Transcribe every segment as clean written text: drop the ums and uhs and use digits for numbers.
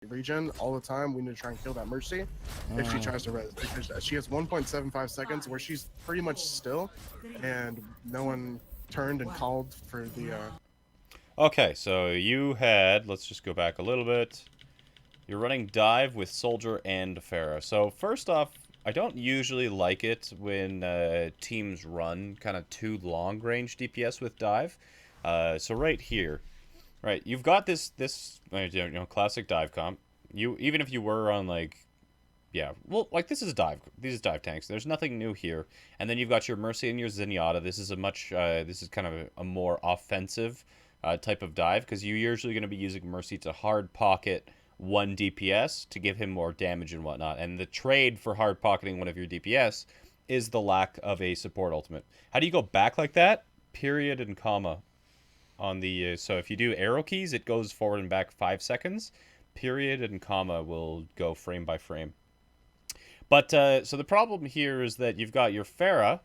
regen all the time. We need to try and kill that Mercy if she tries to res, because she has 1.75 seconds where she's pretty much still, and no one turned and called for the. Okay, so you had, let's just go back a little bit. You're running dive with Soldier and Pharah. So first off, I don't usually like it when teams run kind of too long range DPS with dive. So right here, right, you've got this classic dive comp. Even if you were on like, yeah, well, like this is dive. These is dive tanks. There's nothing new here. And then you've got your Mercy and your Zenyatta. This is this is kind of a more offensive type of dive, because you're usually going to be using Mercy to hard pocket one DPS to give him more damage and whatnot. And the trade for hard pocketing one of your DPS is the lack of a support ultimate. How do you go back like that? Period and comma on the so if you do arrow keys, it goes forward and back 5 seconds. Period and comma will go frame by frame. But so the problem here is that you've got your Pharah,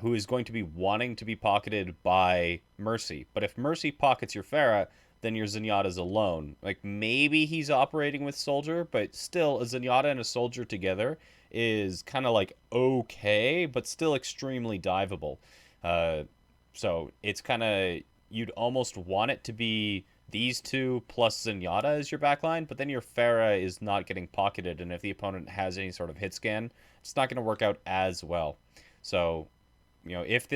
who is going to be wanting to be pocketed by Mercy. But if Mercy pockets your Pharah, then your Zenyatta's alone. Like, maybe he's operating with Soldier, but still, a Zenyatta and a Soldier together is kind of like okay, but still extremely diveable. So it's kind of, you'd almost want it to be these two plus Zenyatta as your backline, but then your Pharah is not getting pocketed, and if the opponent has any sort of hit scan, it's not going to work out as well. So, you know, if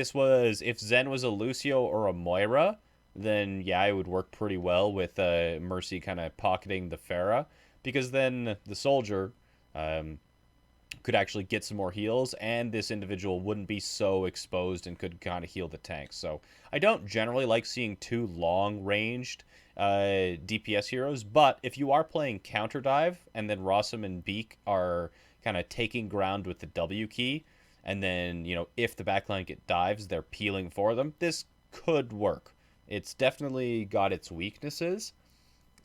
Zen was a Lucio or a Moira, then yeah, it would work pretty well with Mercy kind of pocketing the Pharah, because then the Soldier could actually get some more heals, and this individual wouldn't be so exposed and could kind of heal the tanks. So I don't generally like seeing too long-ranged DPS heroes, but if you are playing counter dive, and then Rossum and Beak are kind of taking ground with the W key, and then, you know, if the backline get dives, they're peeling for them, this could work. It's definitely got its weaknesses,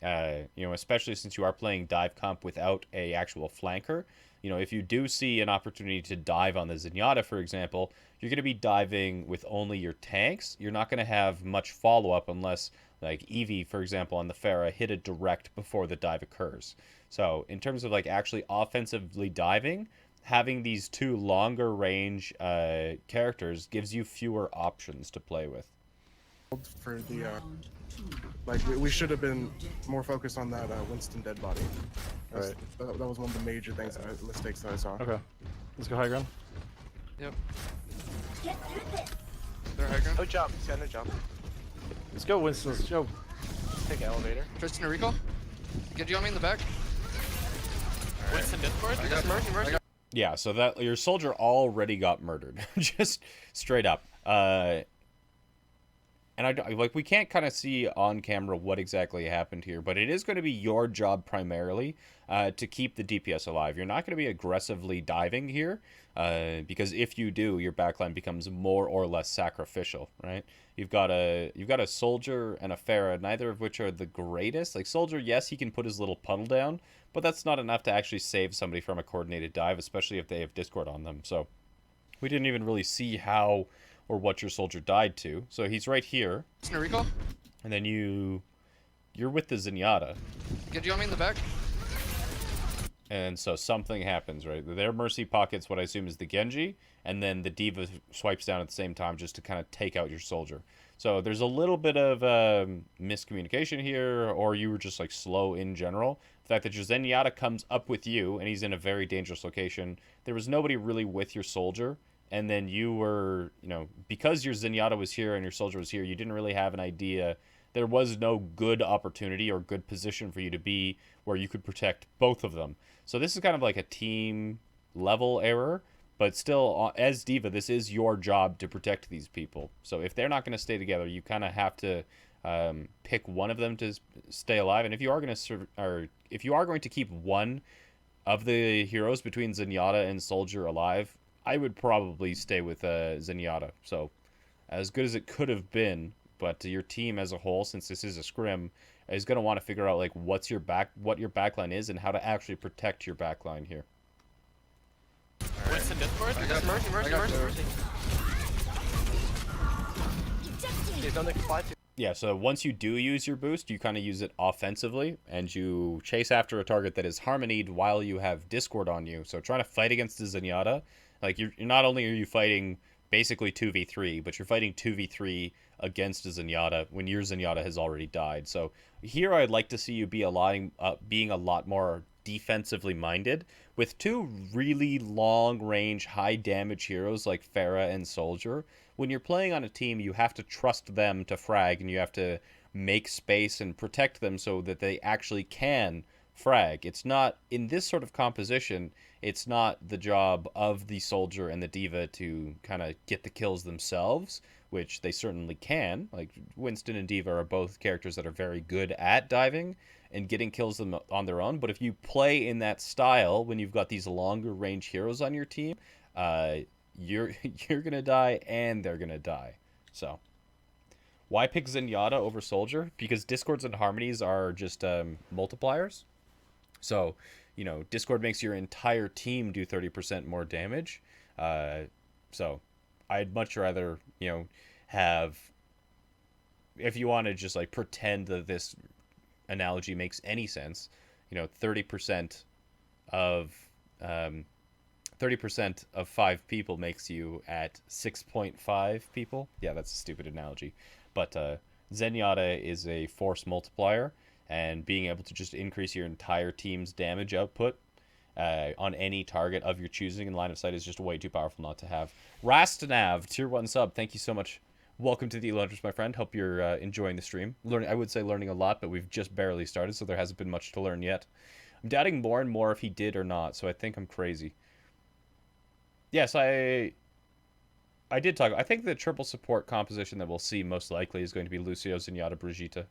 you know, especially since you are playing dive comp without a actual flanker. You know, if you do see an opportunity to dive on the Zenyatta, for example, you're going to be diving with only your tanks. You're not going to have much follow-up unless, like, Eevee, for example, on the Pharah, hit a direct before the dive occurs. So, in terms of, like, actually offensively diving, having these two longer range characters gives you fewer options to play with. For the like we should have been more focused on that Winston dead body. Right. That was one of the major things mistakes that I saw. Okay, let's go high ground. Yep. They're high ground. No jump. Yeah, no jump. Let's go, Winston. Let's go. Take elevator. Tristan and Recall. Get you on me in the back. Right. Winston Discord. Mercy. Yeah, so that your Soldier already got murdered, just straight up. And we can't kind of see on camera what exactly happened here, but it is going to be your job primarily to keep the DPS alive. You're not going to be aggressively diving here, because if you do, your backline becomes more or less sacrificial, right? You've got a Soldier and a Pharah, neither of which are the greatest. Like, Soldier, yes, he can put his little puddle down, but that's not enough to actually save somebody from a coordinated dive, especially if they have Discord on them. So we didn't even really see how or what your Soldier died to. So he's right here. Tristan and Recall. And then you're with the Zenyatta. Get you on me in the back. And so something happens, right? Their Mercy pockets what I assume is the Genji, and then the D.Va swipes down at the same time just to kind of take out your Soldier. So there's a little bit of miscommunication here, or you were just like slow in general. The fact that your Zenyatta comes up with you, and he's in a very dangerous location. There was nobody really with your Soldier, and then you were, you know, because your Zenyatta was here and your Soldier was here, you didn't really have an idea. There was no good opportunity or good position for you to be where you could protect both of them. So this is kind of like a team level error, but still, as D.Va, this is your job to protect these people. So if they're not going to stay together, you kind of have to pick one of them to stay alive. And if you are going to keep one of the heroes between Zenyatta and Soldier alive, I would probably stay with Zenyatta. So as good as it could have been, but your team as a whole, since this is a scrim, is going to want to figure out like what your backline is and how to actually protect your backline here. Winston Discord. Mercy. He's on the fly too. Yeah, so once you do use your boost, you kind of use it offensively, and you chase after a target that is harmonied while you have Discord on you. So trying to fight against the Zenyatta, like you're not only are you fighting basically 2v3, but you're fighting 2v3 against a Zenyatta when your Zenyatta has already died. So here I'd like to see you be being a lot more defensively minded with two really long range, high damage heroes like Pharah and Soldier. When you're playing on a team, you have to trust them to frag, and you have to make space and protect them so that they actually can frag. It's not, in this sort of composition, it's not the job of the Soldier and the D.Va to kind of get the kills themselves, which they certainly can. Like, Winston and D.Va are both characters that are very good at diving and getting kills them on their own. But if you play in that style, when you've got these longer range heroes on your team, you're gonna die and they're gonna die. So why pick Zenyatta over Soldier? Because Discords and Harmonies are just multipliers. So, you know, Discord makes your entire team do 30% more damage. So I'd much rather, you know, have, if you want to just like pretend that this analogy makes any sense, you know, 30% of 30% of 5 people makes you at 6.5 people. Yeah, that's a stupid analogy. But Zenyatta is a force multiplier, and being able to just increase your entire team's damage output on any target of your choosing in line of sight is just way too powerful not to have. Rastanav, tier 1 sub, thank you so much. Welcome to the Eluders, my friend. Hope you're enjoying the stream. I would say learning a lot, but we've just barely started, so there hasn't been much to learn yet. I'm doubting more and more if he did or not, so I think I'm crazy. Yes, I did talk. I think the triple support composition that we'll see most likely is going to be Lucio, Zenyatta, Brigitte.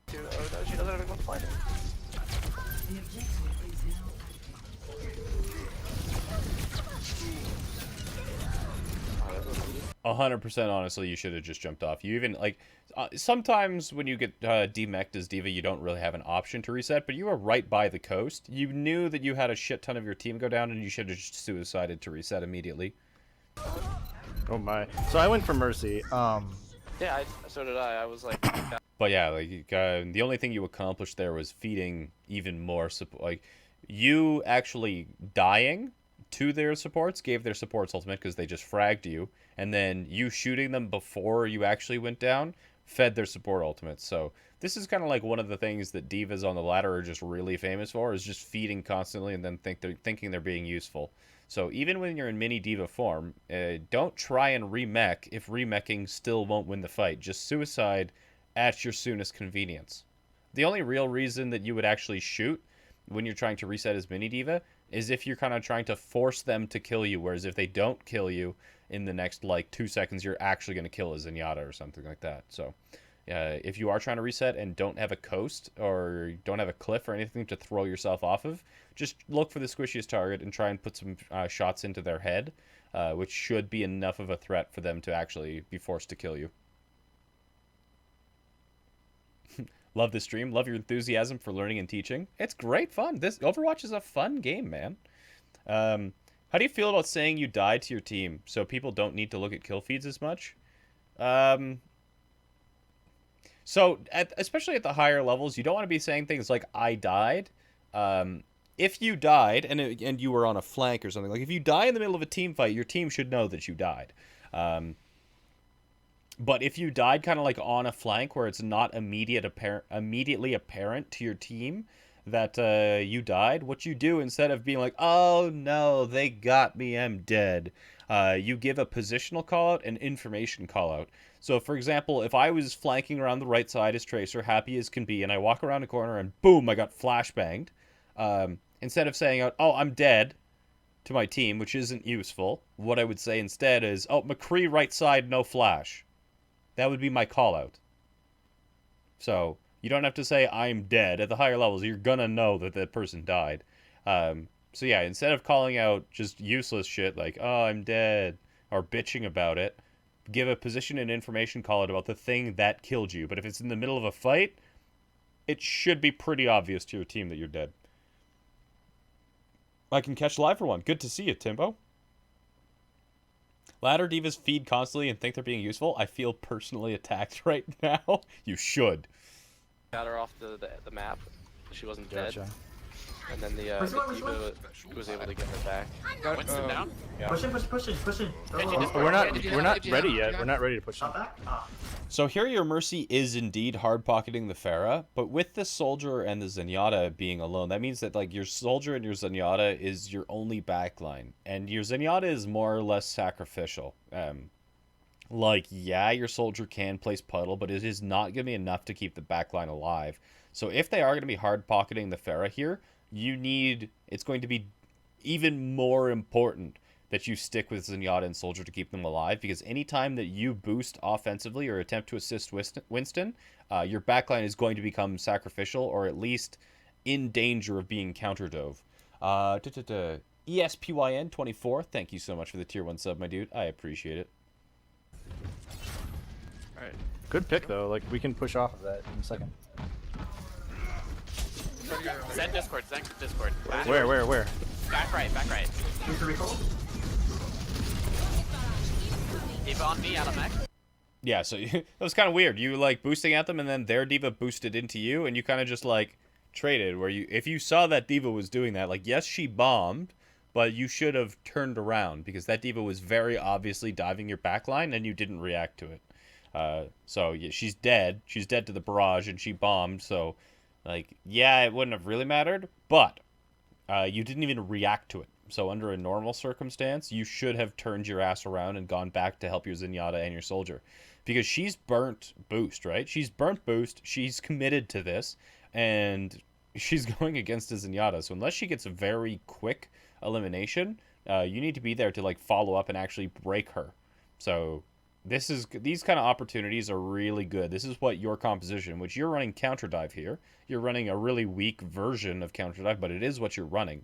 Dude, oh no, she doesn't have anyone fighting. 100% honestly, you should have just jumped off. You even, like, sometimes when you get demeched as D.Va, you don't really have an option to reset, but you were right by the coast. You knew that you had a shit ton of your team go down, and you should have just suicided to reset immediately. Oh my. So I went for Mercy. Yeah, so did I. I was like... But yeah, like, the only thing you accomplished there was feeding even more support. Like, you actually dying to their supports gave their supports ultimate because they just fragged you, and then you shooting them before you actually went down fed their support ultimates. So this is kind of like one of the things that divas on the ladder are just really famous for, is just feeding constantly and then thinking they're being useful. So even when you're in mini diva form, don't try and remech if remeching still won't win the fight. Just suicide at your soonest convenience. The only real reason that you would actually shoot when you're trying to reset as mini diva is if you're kind of trying to force them to kill you, whereas if they don't kill you in the next like 2 seconds, you're actually going to kill a Zenyatta or something like that. So if you are trying to reset and don't have a coast or don't have a cliff or anything to throw yourself off of, just look for the squishiest target and try and put some shots into their head, which should be enough of a threat for them to actually be forced to kill you. Love this stream. Love your enthusiasm for learning and teaching. It's great fun. This Overwatch is a fun game, man. How do you feel about saying you died to your team so people don't need to look at kill feeds as much? So, especially at the higher levels, you don't want to be saying things like, I died. If you died, and you were on a flank or something, like if you die in the middle of a team fight, your team should know that you died. But if you died kind of like on a flank where it's not immediately apparent to your team that you died, what you do instead of being like, oh no, they got me, I'm dead, you give a positional callout and information callout. So for example, if I was flanking around the right side as Tracer, happy as can be, and I walk around a corner and boom, I got flashbanged, instead of saying, oh, I'm dead to my team, which isn't useful, what I would say instead is, oh, McCree right side, no flash. That would be my call-out. So, you don't have to say, I'm dead. At the higher levels, you're gonna know that that person died. So yeah, instead of calling out just useless shit like, oh, I'm dead, or bitching about it, give a position and information call-out about the thing that killed you. But if it's in the middle of a fight, it should be pretty obvious to your team that you're dead. I can catch live for one. Good to see you, Timbo. Ladder divas feed constantly and think they're being useful. I feel personally attacked right now. You should. Got her off the map. She wasn't dead. Gotcha. And then the D.Va was able to get her back. Got, Winston down. Yeah. Pushing. But we're not ready yet. We're not ready to push them. Not back? Ah. So here your Mercy is indeed hard-pocketing the Pharah, but with the Soldier and the Zenyatta being alone, that means that like your Soldier and your Zenyatta is your only backline. And your Zenyatta is more or less sacrificial. Like, yeah, your Soldier can place Puddle, but it is not going to be enough to keep the backline alive. So if they are going to be hard-pocketing the Pharah here, it's going to be even more important that you stick with Zenyatta and Soldier to keep them alive, because anytime that you boost offensively or attempt to assist Winston, your backline is going to become sacrificial, or at least in danger of being counter-dove. ESPYN24, thank you so much for the tier 1 sub, my dude. I appreciate it. Alright. Good pick though. Like we can push off of that in a second. Send Discord. Send Discord. Where? Back right. Back right. Use the recall. D.Va on me out of mech. Yeah, so that was kind of weird. You like boosting at them, and then their D.Va boosted into you, and you kind of just like traded. Where if you saw that D.Va was doing that, like yes, she bombed, but you should have turned around because that D.Va was very obviously diving your backline, and you didn't react to it. So yeah, she's dead. She's dead to the barrage, and she bombed. So, like, yeah, it wouldn't have really mattered, but you didn't even react to it. So under a normal circumstance, you should have turned your ass around and gone back to help your Zenyatta and your Soldier. Because she's burnt boost, right? She's burnt boost, she's committed to this, and she's going against a Zenyatta. So unless she gets a very quick elimination, you need to be there to like follow up and actually break her. So these kind of opportunities are really good. This is what your composition, which you're running counter dive here. You're running a really weak version of counter dive, but it is what you're running.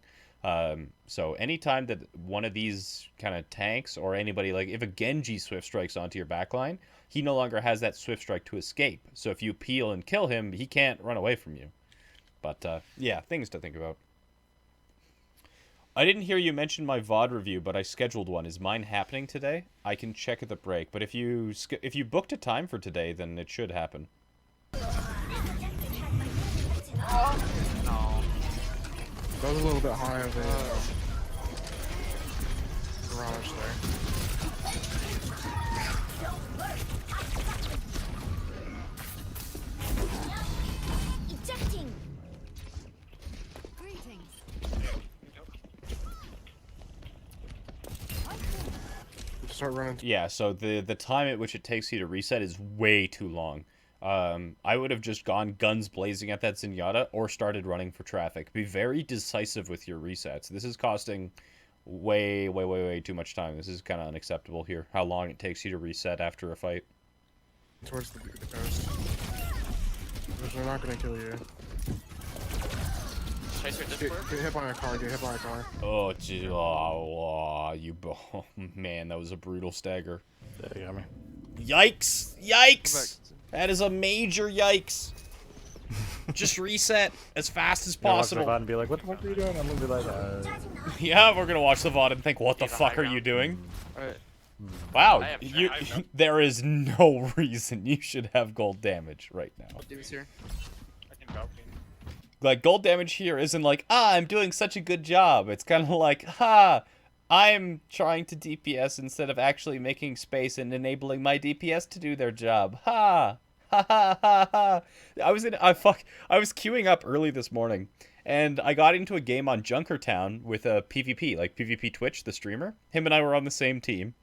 So anytime that one of these kind of tanks or anybody, like if a Genji Swift strikes onto your backline, he no longer has that Swift strike to escape. So if you peel and kill him, he can't run away from you. But yeah, things to think about. I didn't hear you mention my VOD review, but I scheduled one. Is mine happening today? I can check at the break. But if you booked a time for today, then it should happen. No. That was a little bit high of a garage there. Ejecting. Greetings. Start running. Yeah, so the time at which it takes you to reset is way too long. I would have just gone guns blazing at that Zenyatta or started running for traffic. Be very decisive with your resets. This is costing way too much time. This is kind of unacceptable here, how long it takes you to reset after a fight. Towards the coast. Because they're not going to kill you. Tracer Get Discord. hit by a car, get hit by a car. Oh, gee, oh, man, that was a brutal stagger. There you got me. Yikes! Yikes! That is a major yikes. Just reset as fast as possible. And be like, what the fuck are you doing? I'm gonna be like, Yeah, we're gonna watch the VOD and think, what the He's a fuck high are you ground. doing? Alright. Wow, I have you, tried. there is no reason you should have gold damage right now. D.Va's here. I can balcony. Like, gold damage here isn't like, I'm doing such a good job. It's kind of like, I'm trying to DPS instead of actually making space and enabling my DPS to do their job. Ha! Ha ha ha ha! I was queuing up early this morning, and I got into a game on Junkertown with a PvP, like PvP Twitch, the streamer. Him and I were on the same team.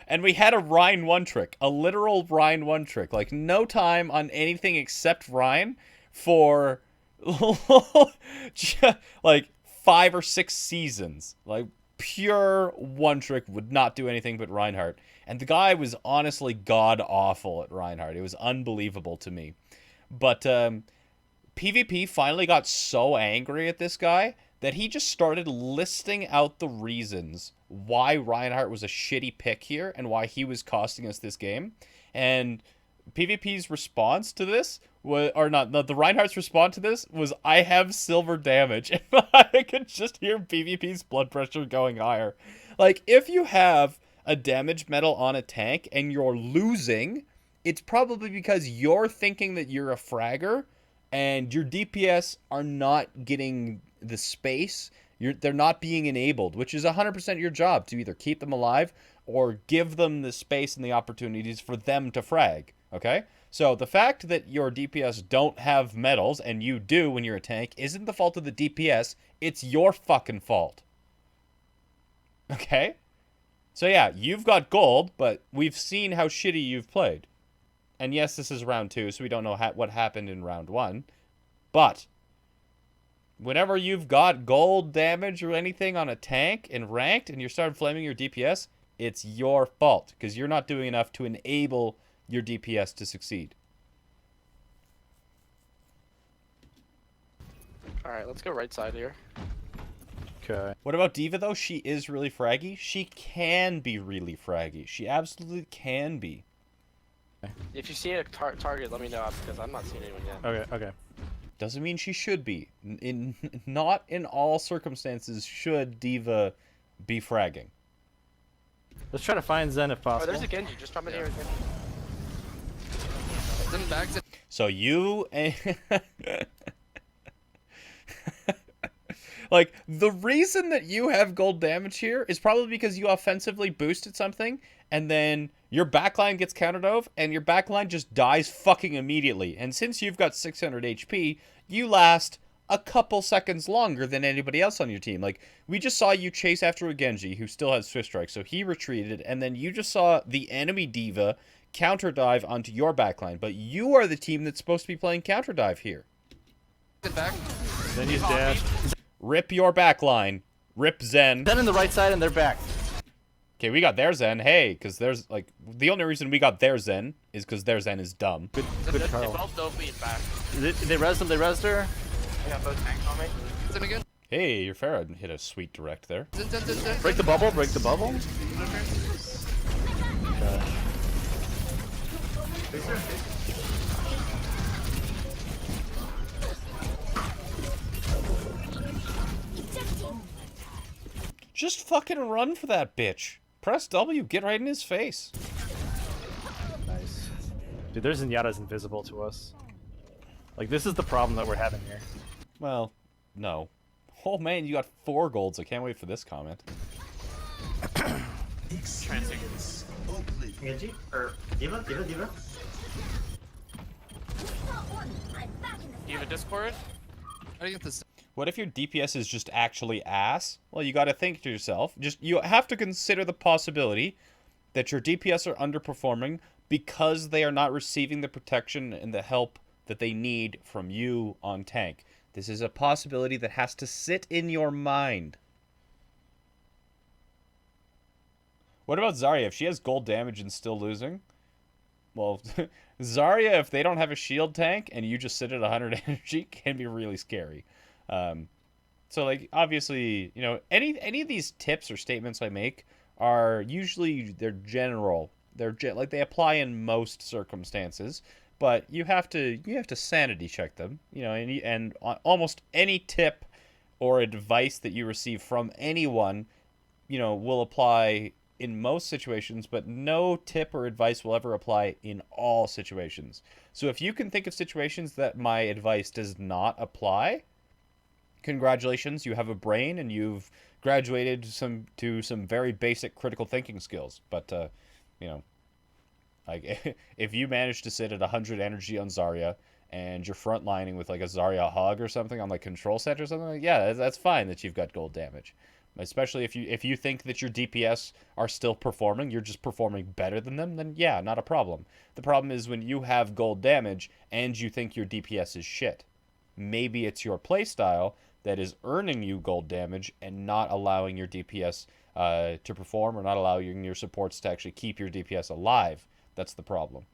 And we had a Rhine one-trick, a literal Rhine one-trick. Like, no time on anything except Rhine for, like, 5 or 6 seasons. Like, pure one-trick, would not do anything but Reinhardt. And the guy was honestly god-awful at Reinhardt. It was unbelievable to me. But PvP finally got so angry at this guy that he just started listing out the reasons why Reinhardt was a shitty pick here and why he was costing us this game. And PvP's response to this was, or not, the Reinhardt's response to this was, I have silver damage. And I could just hear PvP's blood pressure going higher. Like, if you have a damage medal on a tank and you're losing, it's probably because you're thinking that you're a fragger and your DPS are not getting the space. They're not being enabled, which is 100% your job to either keep them alive or give them the space and the opportunities for them to frag, okay? So the fact that your DPS don't have medals and you do when you're a tank isn't the fault of the DPS, it's your fucking fault. Okay? So yeah, you've got gold, but we've seen how shitty you've played. And yes, this is round 2, so we don't know what happened in round 1. But whenever you've got gold damage or anything on a tank and ranked and you start flaming your DPS, it's your fault because you're not doing enough to enable your DPS to succeed. Alright, let's go right side here. Okay. What about D.Va, though? She is really fraggy. She can be really fraggy. She absolutely can be. If you see a target, let me know because I'm not seeing anyone yet. Okay. Okay. Doesn't mean she should be. Not in all circumstances should D.Va be fragging. Let's try to find Zen if Oh, possible. there's a Genji. Just drop in here again. Then back to So you... Like, the reason that you have gold damage here is probably because you offensively boosted something, and then your backline gets countered over, and your backline just dies fucking immediately. And since you've got 600 HP, you last a couple seconds longer than anybody else on your team. Like, we just saw you chase after a Genji, who still has Swift Strike, so he retreated, and then you just saw the enemy D.Va counter dive onto your backline. But you are the team that's supposed to be playing counter dive here. back. Then he's dashed. Rip your backline. Rip Zen. Zen in the right side and they're back. Okay, we got their Zen. Hey, because there's, like, the only reason we got their Zen is because their Zen is dumb. Good They Carl. both dove me back. They rezzed him. They rezzed her. I got both tanks on me. Then again. Hey, your Farah hit a sweet direct there. Then. Break the bubble. Break the bubble. Ejecting. Just fucking run for that bitch. Press W, get right in his face. Nice. Dude, their Zenyatta's invisible to us. Like, this is the problem that we're having here. Well, no. Oh man, you got 4 golds. I can't wait for this comment. Transing. Genji? Or D.Va? Not one. I'm back in the Do you have a Discord? How do you get this? What if your DPS is just actually ass? Well, you gotta think to yourself. You have to consider the possibility that your DPS are underperforming because they are not receiving the protection and the help that they need from you on tank. This is a possibility that has to sit in your mind. What about Zarya? If she has gold damage and still losing? Well, Zarya, if they don't have a shield tank and you just sit at 100 energy, can be really scary. So, like, obviously, you know, any of these tips or statements I make are usually, they're general. They're like, they apply in most circumstances. But you have to sanity check them, you know, and almost any tip or advice that you receive from anyone, you know, will apply in most situations, but no tip or advice will ever apply in all situations. So if you can think of situations that my advice does not apply, congratulations, you have a brain and you've graduated to some very basic critical thinking skills. But, you know, like, if you manage to sit at 100 energy on Zarya and you're frontlining with, like, a Zarya hog or something on, like, control set or something, like, yeah, that's fine that you've got gold damage. Especially if you think that your DPS are still performing, you're just performing better than them, then yeah, not a problem. The problem is when you have gold damage and you think your DPS is shit. Maybe it's your playstyle that is earning you gold damage and not allowing your DPS to perform, or not allowing your supports to actually keep your DPS alive. That's the problem.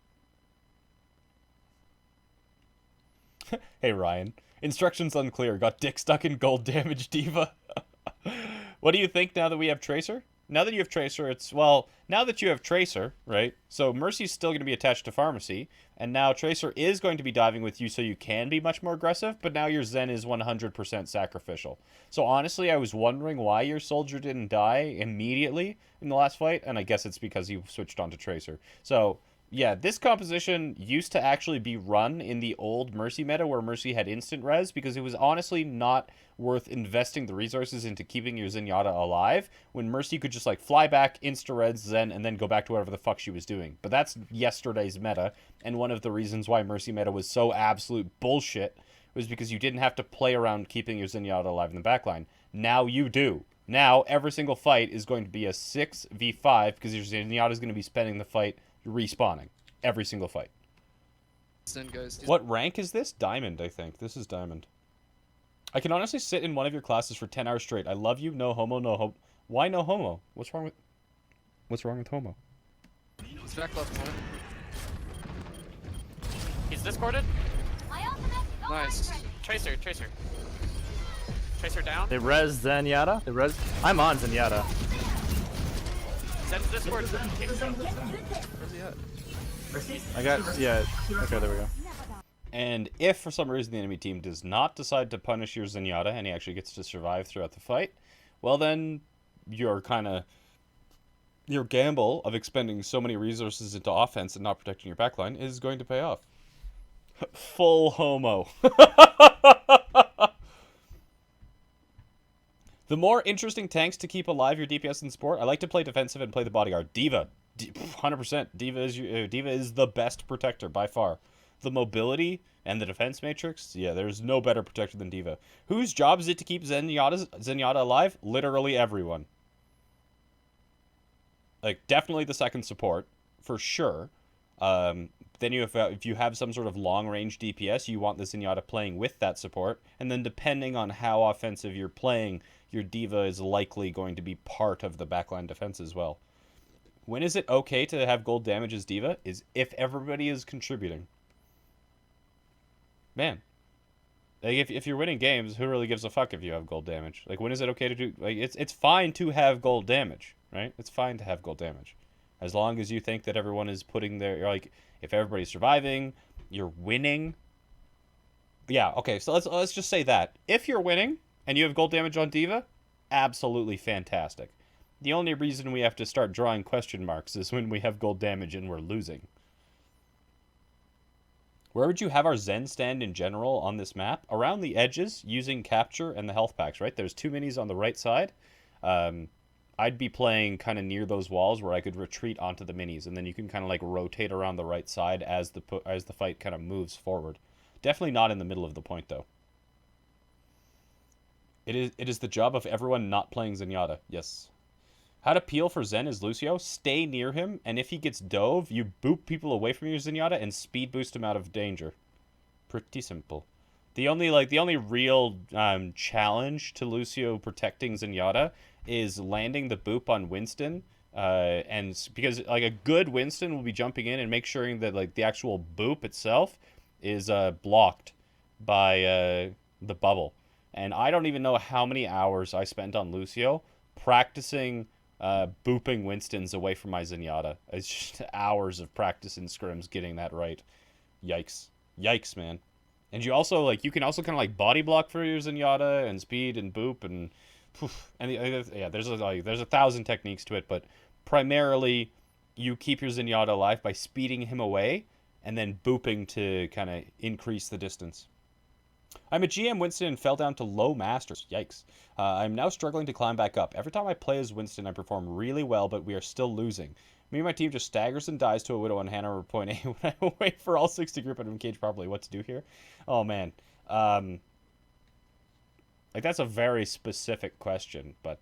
Hey Ryan, instructions unclear. Got dick stuck in gold damage, D.Va. What do you think now that we have Tracer? Now that you have Tracer, it's, well, now that you have Tracer, right? So Mercy's still going to be attached to Pharmacy, and now Tracer is going to be diving with you so you can be much more aggressive, but now your Zen is 100% sacrificial. So honestly, I was wondering why your Soldier didn't die immediately in the last fight, and I guess it's because you switched on to Tracer. So, yeah, this composition used to actually be run in the old Mercy meta where Mercy had instant res, because it was honestly not worth investing the resources into keeping your Zenyatta alive when Mercy could just like fly back, insta-res Zen, and then go back to whatever the fuck she was doing. But that's yesterday's meta, and one of the reasons why Mercy meta was so absolute bullshit was because you didn't have to play around keeping your Zenyatta alive in the backline. Now you do. Now every single fight is going to be a 6v5 because your Zenyatta is going to be spending the fight respawning. Every single fight. Zen, guys. What rank is this? Diamond, I think. This is Diamond. I can honestly sit in one of your classes for 10 hours straight. I love you. No homo, no homo. Why no homo? What's wrong with homo? He's back left point. He's discorded. My ultimate. Nice. Tracer. Tracer down. They res Zenyatta. I'm on Zenyatta. Zen's discord. Where's he at? Mercy? I got, yeah. Okay, there we go. And if for some reason the enemy team does not decide to punish your Zenyatta and he actually gets to survive throughout the fight, well then your gamble of expending so many resources into offense and not protecting your backline is going to pay off. Full homo. The more interesting tanks to keep alive your DPS in sport, I like to play defensive and play the bodyguard. D.Va. 100%. D.Va is the best protector by far. The mobility and the defense matrix, yeah, there's no better protector than D.Va. Whose job is it to keep Zenyatta alive? Literally everyone. Like, definitely the second support, for sure. Then if you have some sort of long-range DPS, you want the Zenyatta playing with that support. And then depending on how offensive you're playing, your D.Va is likely going to be part of the backline defense as well. When is it okay to have gold damage as D.Va? Is if everybody is contributing. Man. Like, if you're winning games, who really gives a fuck if you have gold damage? Like, when is it okay to do... Like, it's fine to have gold damage, right? It's fine to have gold damage. As long as you think that everyone is putting their... Like, if everybody's surviving, you're winning. Yeah, okay, so let's just say that. If you're winning, and you have gold damage on D.Va, absolutely fantastic. The only reason we have to start drawing question marks is when we have gold damage and we're losing. Where would you have our Zen stand in general on this map? Around the edges, using capture and the health packs, right? There's 2 minis on the right side. I'd be playing kind of near those walls where I could retreat onto the minis, and then you can kind of like rotate around the right side as the fight kind of moves forward. Definitely not in the middle of the point, though. It is the job of everyone not playing Zenyatta. Yes. How to peel for Zen is Lucio. Stay near him, and if he gets dove, you boop people away from your Zenyatta and speed boost him out of danger. Pretty simple. The only real challenge to Lucio protecting Zenyatta is landing the boop on Winston, and because like a good Winston will be jumping in and make sure that like the actual boop itself is blocked by the bubble. And I don't even know how many hours I spent on Lucio practicing booping Winstons away from my Zenyatta. It's just hours of practice in scrims getting that right. Yikes. Yikes, man. And you also, you can also kind of, body block for your Zenyatta and speed and boop and... yeah, there's 1,000 techniques to it, but primarily you keep your Zenyatta alive by speeding him away and then booping to kind of increase the distance. I'm a GM Winston and fell down to low masters. Yikes. I'm now struggling to climb back up. Every time I play as Winston, I perform really well, but we are still losing. Me and my team just staggers and dies to a Widow on Hanover point A when I wait for all 6 to group and engage properly. What to do here? Oh, man. That's a very specific question, but,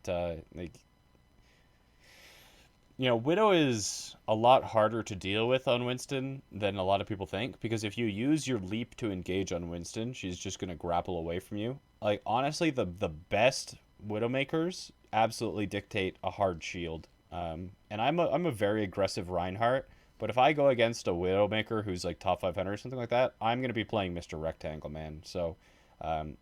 Widow is a lot harder to deal with on Winston than a lot of people think, because if you use your leap to engage on Winston, she's just going to grapple away from you. Honestly, the best Widowmakers absolutely dictate a hard shield. And I'm a very aggressive Reinhardt, but if I go against a Widowmaker who's top 500 or something like that, I'm going to be playing Mr. Rectangle, man. So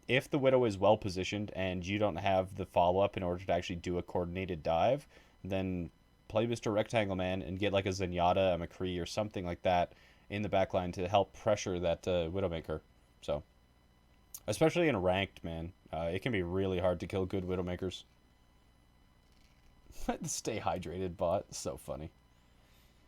if the Widow is well positioned and you don't have the follow-up in order to actually do a coordinated dive, then play Mr. Rectangle Man and get like a Zenyatta, a McCree, or something like that in the backline to help pressure that Widowmaker. So, especially in ranked, man, it can be really hard to kill good Widowmakers. Stay hydrated, bot. So funny.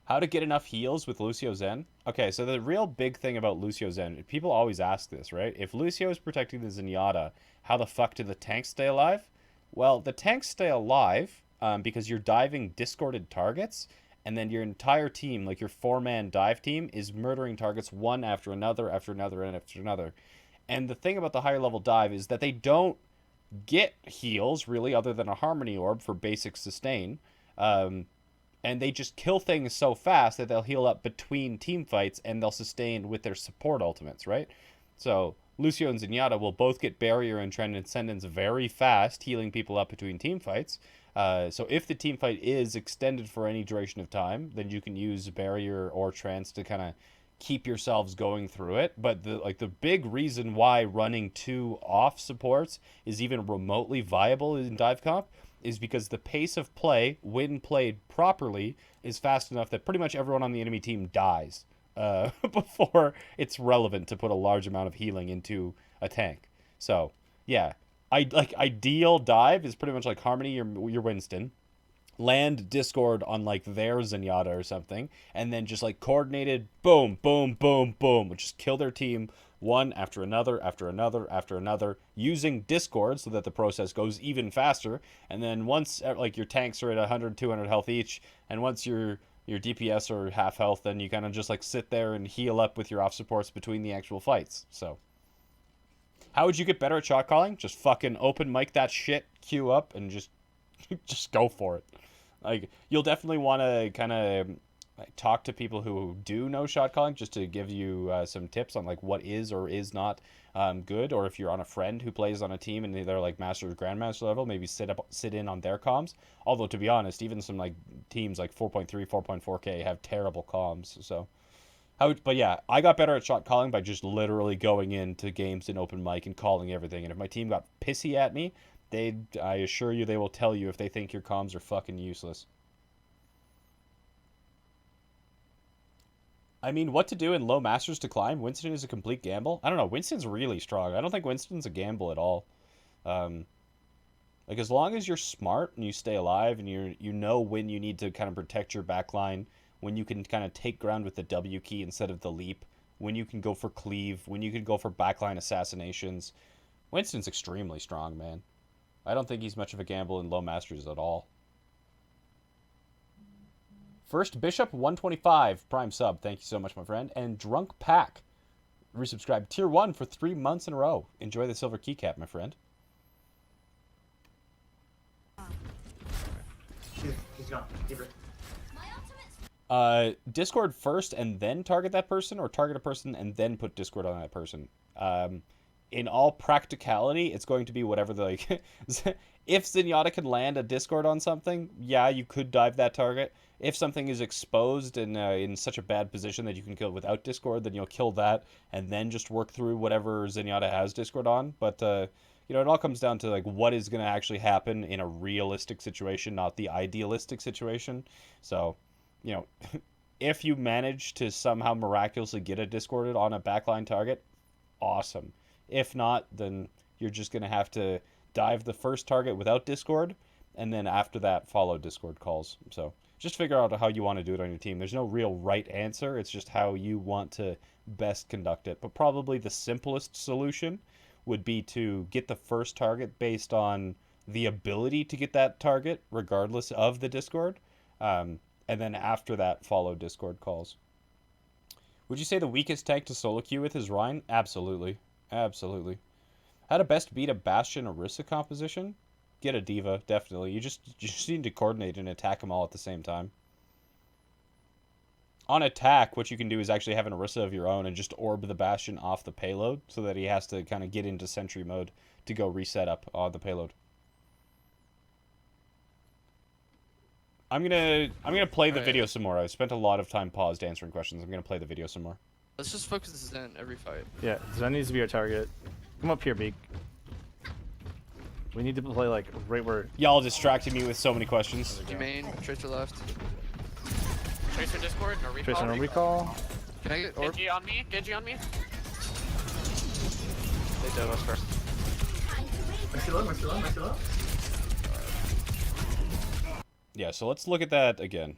How to get enough heals with Lucio Zen? Okay, so the real big thing about Lucio Zen, people always ask this, right? If Lucio is protecting the Zenyatta, how the fuck do the tanks stay alive? Well, the tanks stay alive because you're diving discorded targets, and then your entire team, like your 4-man dive team, is murdering targets one after another, after another, and after another. And the thing about the higher level dive is that they don't get heals, really, other than a Harmony Orb for basic sustain. And they just kill things so fast that they'll heal up between team fights and they'll sustain with their support ultimates, right? So Lucio and Zenyatta will both get Barrier and Transcendence very fast, healing people up between team fights. So if the team fight is extended for any duration of time, then you can use Barrier or Trans to kind of keep yourselves going through it. But the big reason why running 2 off supports is even remotely viable in dive comp is because the pace of play, when played properly, is fast enough that pretty much everyone on the enemy team dies before it's relevant to put a large amount of healing into a tank. So, yeah. Ideal dive is pretty much like Harmony, your Winston. Land Discord on, like, their Zenyatta or something, and then just, like, coordinated boom, boom, boom, boom, which just kill their team one after another, after another, after another, using Discord so that the process goes even faster. And then once, like, your tanks are at 100, 200 health each, and once your DPS are half health, then you kind of just, like, sit there and heal up with your off supports between the actual fights. So, how would you get better at shot calling? Just fucking open mic that shit, queue up, and just go for it. Like, you'll definitely want to kind of talk to people who do know shot calling just to give you some tips on, like, what is or is not good. Or if you're on a friend who plays on a team and they're, like, master or grandmaster level, maybe sit in on their comms. Although, to be honest, even some, like, teams like 4.3, 4.4K have terrible comms. So, but yeah, I got better at shot calling by just literally going into games in open mic and calling everything. And if my team got pissy at me, I assure you they will tell you if they think your comms are fucking useless. I mean, what to do in low masters to climb? Winston is a complete gamble? I don't know. Winston's really strong. I don't think Winston's a gamble at all. Like, as long as you're smart and you stay alive and you know when you need to kind of protect your backline, when you can kind of take ground with the W key instead of the leap, when you can go for cleave, when you can go for backline assassinations, Winston's extremely strong, man. I don't think he's much of a gamble in low masters at all. First Bishop 125 prime sub, thank you so much, my friend. And Drunk Pack resubscribed tier 1 for 3 months in a row. Enjoy the silver keycap, my friend. He's gone. Keeper. Discord first and then target that person, or target a person and then put Discord on that person. In all practicality, it's going to be whatever the, like, if Zenyatta can land a Discord on something, yeah, you could dive that target. If something is exposed and in such a bad position that you can kill it without Discord, then you'll kill that and then just work through whatever Zenyatta has Discord on. But, you know, it all comes down to, like, what is going to actually happen in a realistic situation, not the idealistic situation. So, you know, if you manage to somehow miraculously get a Discorded on a backline target, awesome. If not, then you're just going to have to dive the first target without Discord, and then after that, follow Discord calls. So just figure out how you want to do it on your team. There's no real right answer. It's just how you want to best conduct it. But probably the simplest solution would be to get the first target based on the ability to get that target, regardless of the Discord. And then after that, follow Discord calls. Would you say the weakest tank to solo queue with is Rhine? Absolutely. Absolutely. How to best beat a Bastion Orisa composition? Get a D.Va, definitely. You just need to coordinate and attack them all at the same time. On attack, what you can do is actually have an Orisa of your own and just orb the Bastion off the payload so that he has to kind of get into sentry mode to go reset up on the payload. I'm gonna play the video some more. I spent a lot of time paused answering questions. I'm gonna play the video some more. Let's just focus Zen every fight. Yeah, Zen needs to be our target. Come up here, Beak. We need to play like right where. Y'all distracted me with so many questions. Jayne, Tracer left. Tracer Discord, no recall. Tracer no recall. Can I get orb? Genji on me, Genji on me. They dove us first. Mercy low, mercy low, mercy low. Yeah, so let's look at that again.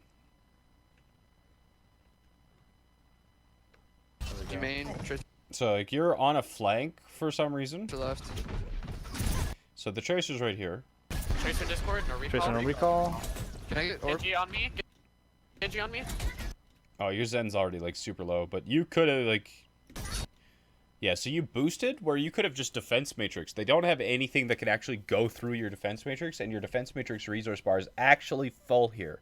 Jayne, Tracer So, like, you're on a flank for some reason. left. So the Tracer's right here. Tracer Discord, no recall. Tracer no recall. Can I get orb? Genji on me. Genji on me. Oh, your Zen's already, like, super low. But you could have, like... Yeah, so you boosted where you could have just defense matrix. They don't have anything that can actually go through your defense matrix, and your defense matrix resource bar is actually full here.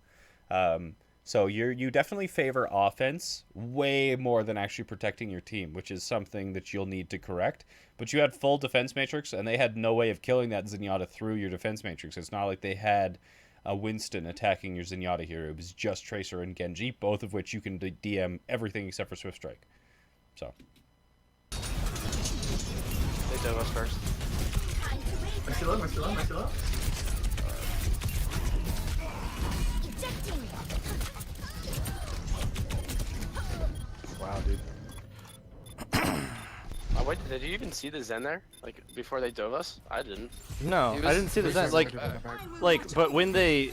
So you definitely favor offense way more than actually protecting your team, which is something that you'll need to correct. But you had full defense matrix, and they had no way of killing that Zenyatta through your defense matrix. It's not like they had a Winston attacking your Zenyatta here. It was just Tracer and Genji, both of which you can DM everything except for Swift Strike. So... They dove us first. Mercy low, mercy low, mercy low. Ejecting. Wow, dude. Oh, wait, did you even see the Zen there? Like, before they dove us? I didn't. No, He I was- didn't see the he Zen. was Like, but when they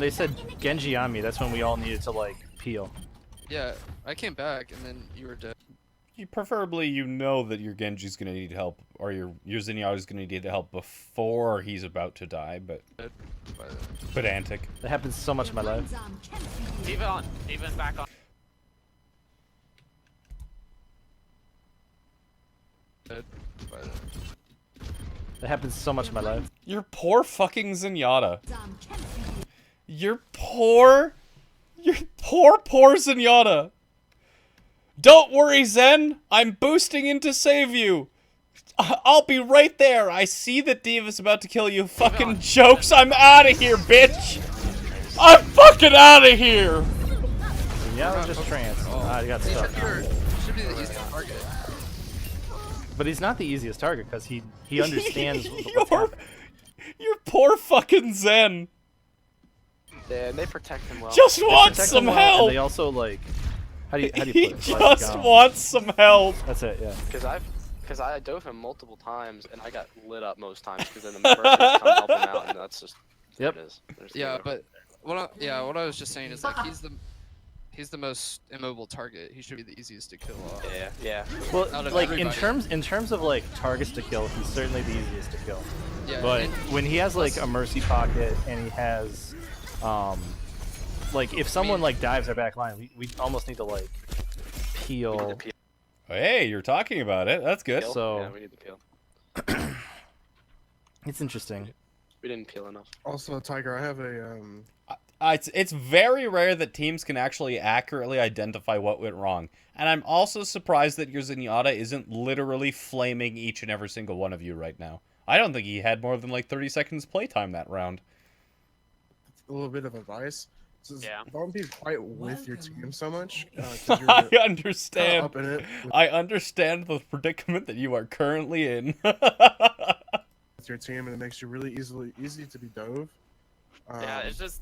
said Genji on me, that's when we all needed to like peel. Yeah, I came back and then you were dead. Preferably, you know that your Genji's gonna need help, or your Zenyatta's gonna need help before he's about to die, but... Pedantic. That happens so much in my life. D.Va on. D.Va's back on. That happens so much in my life. Your poor fucking Zenyatta. Your poor Zenyatta. Don't worry, Zen. I'm boosting in to save you. I'll be right there. I see that D.Va's about to kill you. Fucking jokes. I'm out of here, bitch. I'm fucking out of here. Yeah, I was just trans. I got stuck. Should be the easiest target. But he's not the easiest target because he understands what's your happening. poor fucking Zen. Yeah, and they protect him well. Just They wants protect some him well, help. and they also like, how do you He put it? just Like, wants some help. That's it, yeah. Because I dove him multiple times and I got lit up most times because then the merchants come help him out and that's just there Yep. it is. There's the Yeah, over. but what I was just saying is like he's the most immobile target. He should be the easiest to kill off. Yeah. Well, Out of like everybody. in terms of like targets to kill, he's certainly the easiest to kill. Yeah, But and when he has like a mercy pocket and he has, like if someone like dives our back line, we almost need to like We need to peel. peel. Hey, you're talking about it. That's good. So- Yeah, we need to peel. It's interesting. We didn't peel enough. Also, Tiger, I have a It's very rare that teams can actually accurately identify what went wrong. And I'm also surprised that your Zenyatta isn't literally flaming each and every single one of you right now. I don't think he had more than like 30 seconds playtime that round. little bit of advice. Yeah. Don't be fight with your team so much. 'Cause I you're understand. up in it I understand the predicament that you are currently in. with your team, and it makes you really easy to be dove. Yeah, it's just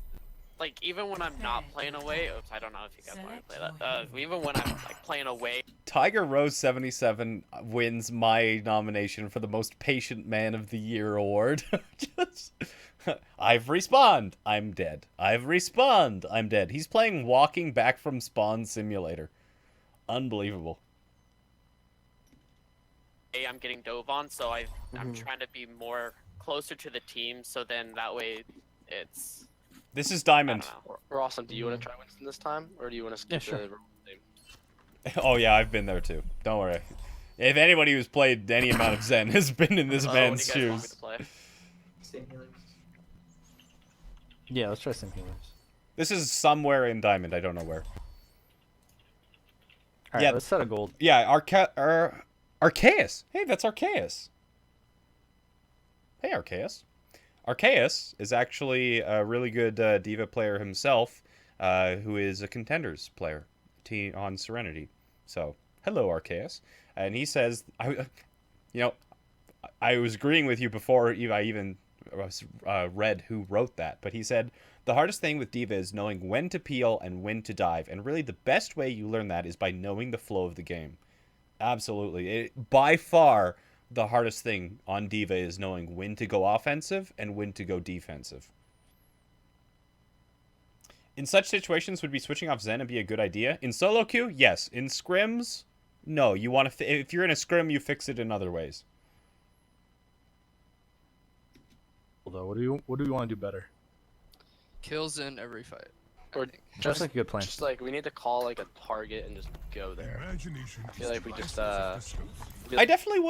like even when I'm not playing away. Oops, I don't know if you guys want to play that. Even when I'm like playing away. Tiger Rose 77 wins my nomination for the most patient man of the year award. Just, I've respawned. I'm dead. I've respawned. I'm dead. He's playing Walking Back from Spawn Simulator. Unbelievable. I'm getting dove on, so I'm trying to be more closer to the team, so then that way it's. This is I Diamond. don't know. Or Austin, do you want to try Winston this time, or do you want to skip Yeah, sure. the normal thing? Oh yeah, I've been there too. Don't worry. If anybody who's played any amount of Zen has been in this What do you man's guys want me shoes. to play? Same healers. Yeah, let's try some healers. This is somewhere in Diamond. I don't know where. All right, Yeah. let's set a gold. Yeah, Arceus. Hey, that's Arceus. Hey, Arceus. Arceus is actually a really good D.Va player himself, who is a Contenders player on Serenity. So, hello, Arceus. And he says, I was agreeing with you before I even read who wrote that, but he said the hardest thing with D.Va is knowing when to peel and when to dive, and really the best way you learn that is by knowing the flow of the game. Absolutely. By far, the hardest thing on D.Va is knowing when to go offensive and when to go defensive. In such situations, would be switching off Zen and be a good idea? In solo queue, yes. In scrims, no. You want to if you're in a scrim, you fix it in other ways. Although, what do you want to do better? Kills in every fight. Or That's like a good plan. just like we need to call like a target and just go there. I feel like we just I definitely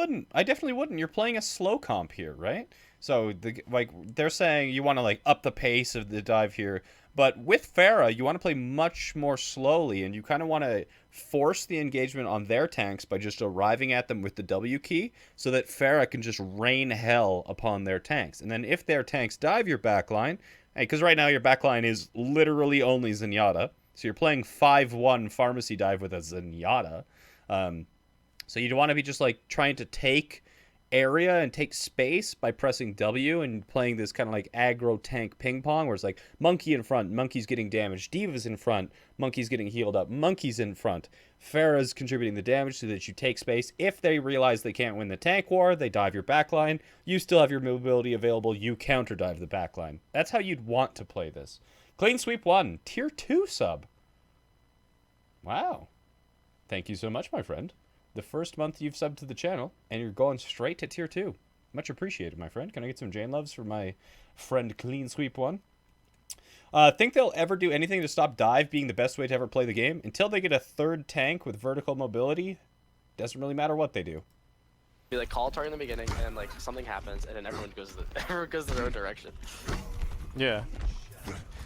wouldn't. You're playing a slow comp here, right? So they're saying you want to like up the pace of the dive here, but with Pharah you want to play much more slowly, and you kind of want to force the engagement on their tanks by just arriving at them with the W key, so that Pharah can just rain hell upon their tanks. And then if their tanks dive your backline, because right now your backline is literally only Zenyatta, so you're playing 5-1 pharmacy dive with a Zenyatta. So you want to be just like trying to take area and take space by pressing W and playing this kind of like aggro tank ping pong, where it's like Monkey in front, Monkey's getting damaged, D.Va's in front, Monkey's getting healed up, Monkey's in front, Pharah's contributing the damage so that you take space. If they realize they can't win the tank war, they dive your backline. You still have your mobility available, you counter dive the backline. That's how you'd want to play this. Clean Sweep 1, Tier 2 sub. Wow. Thank you so much, my friend. The first month you've subbed to the channel, and you're going straight to Tier 2. Much appreciated, my friend. Can I get some Jayne loves for my friend Clean Sweep 1? Think they'll ever do anything to stop dive being the best way to ever play the game? Until they get a third tank with vertical mobility, doesn't really matter what they do. be like call a target in the beginning, and then like something happens, and then everyone goes their own direction. Yeah.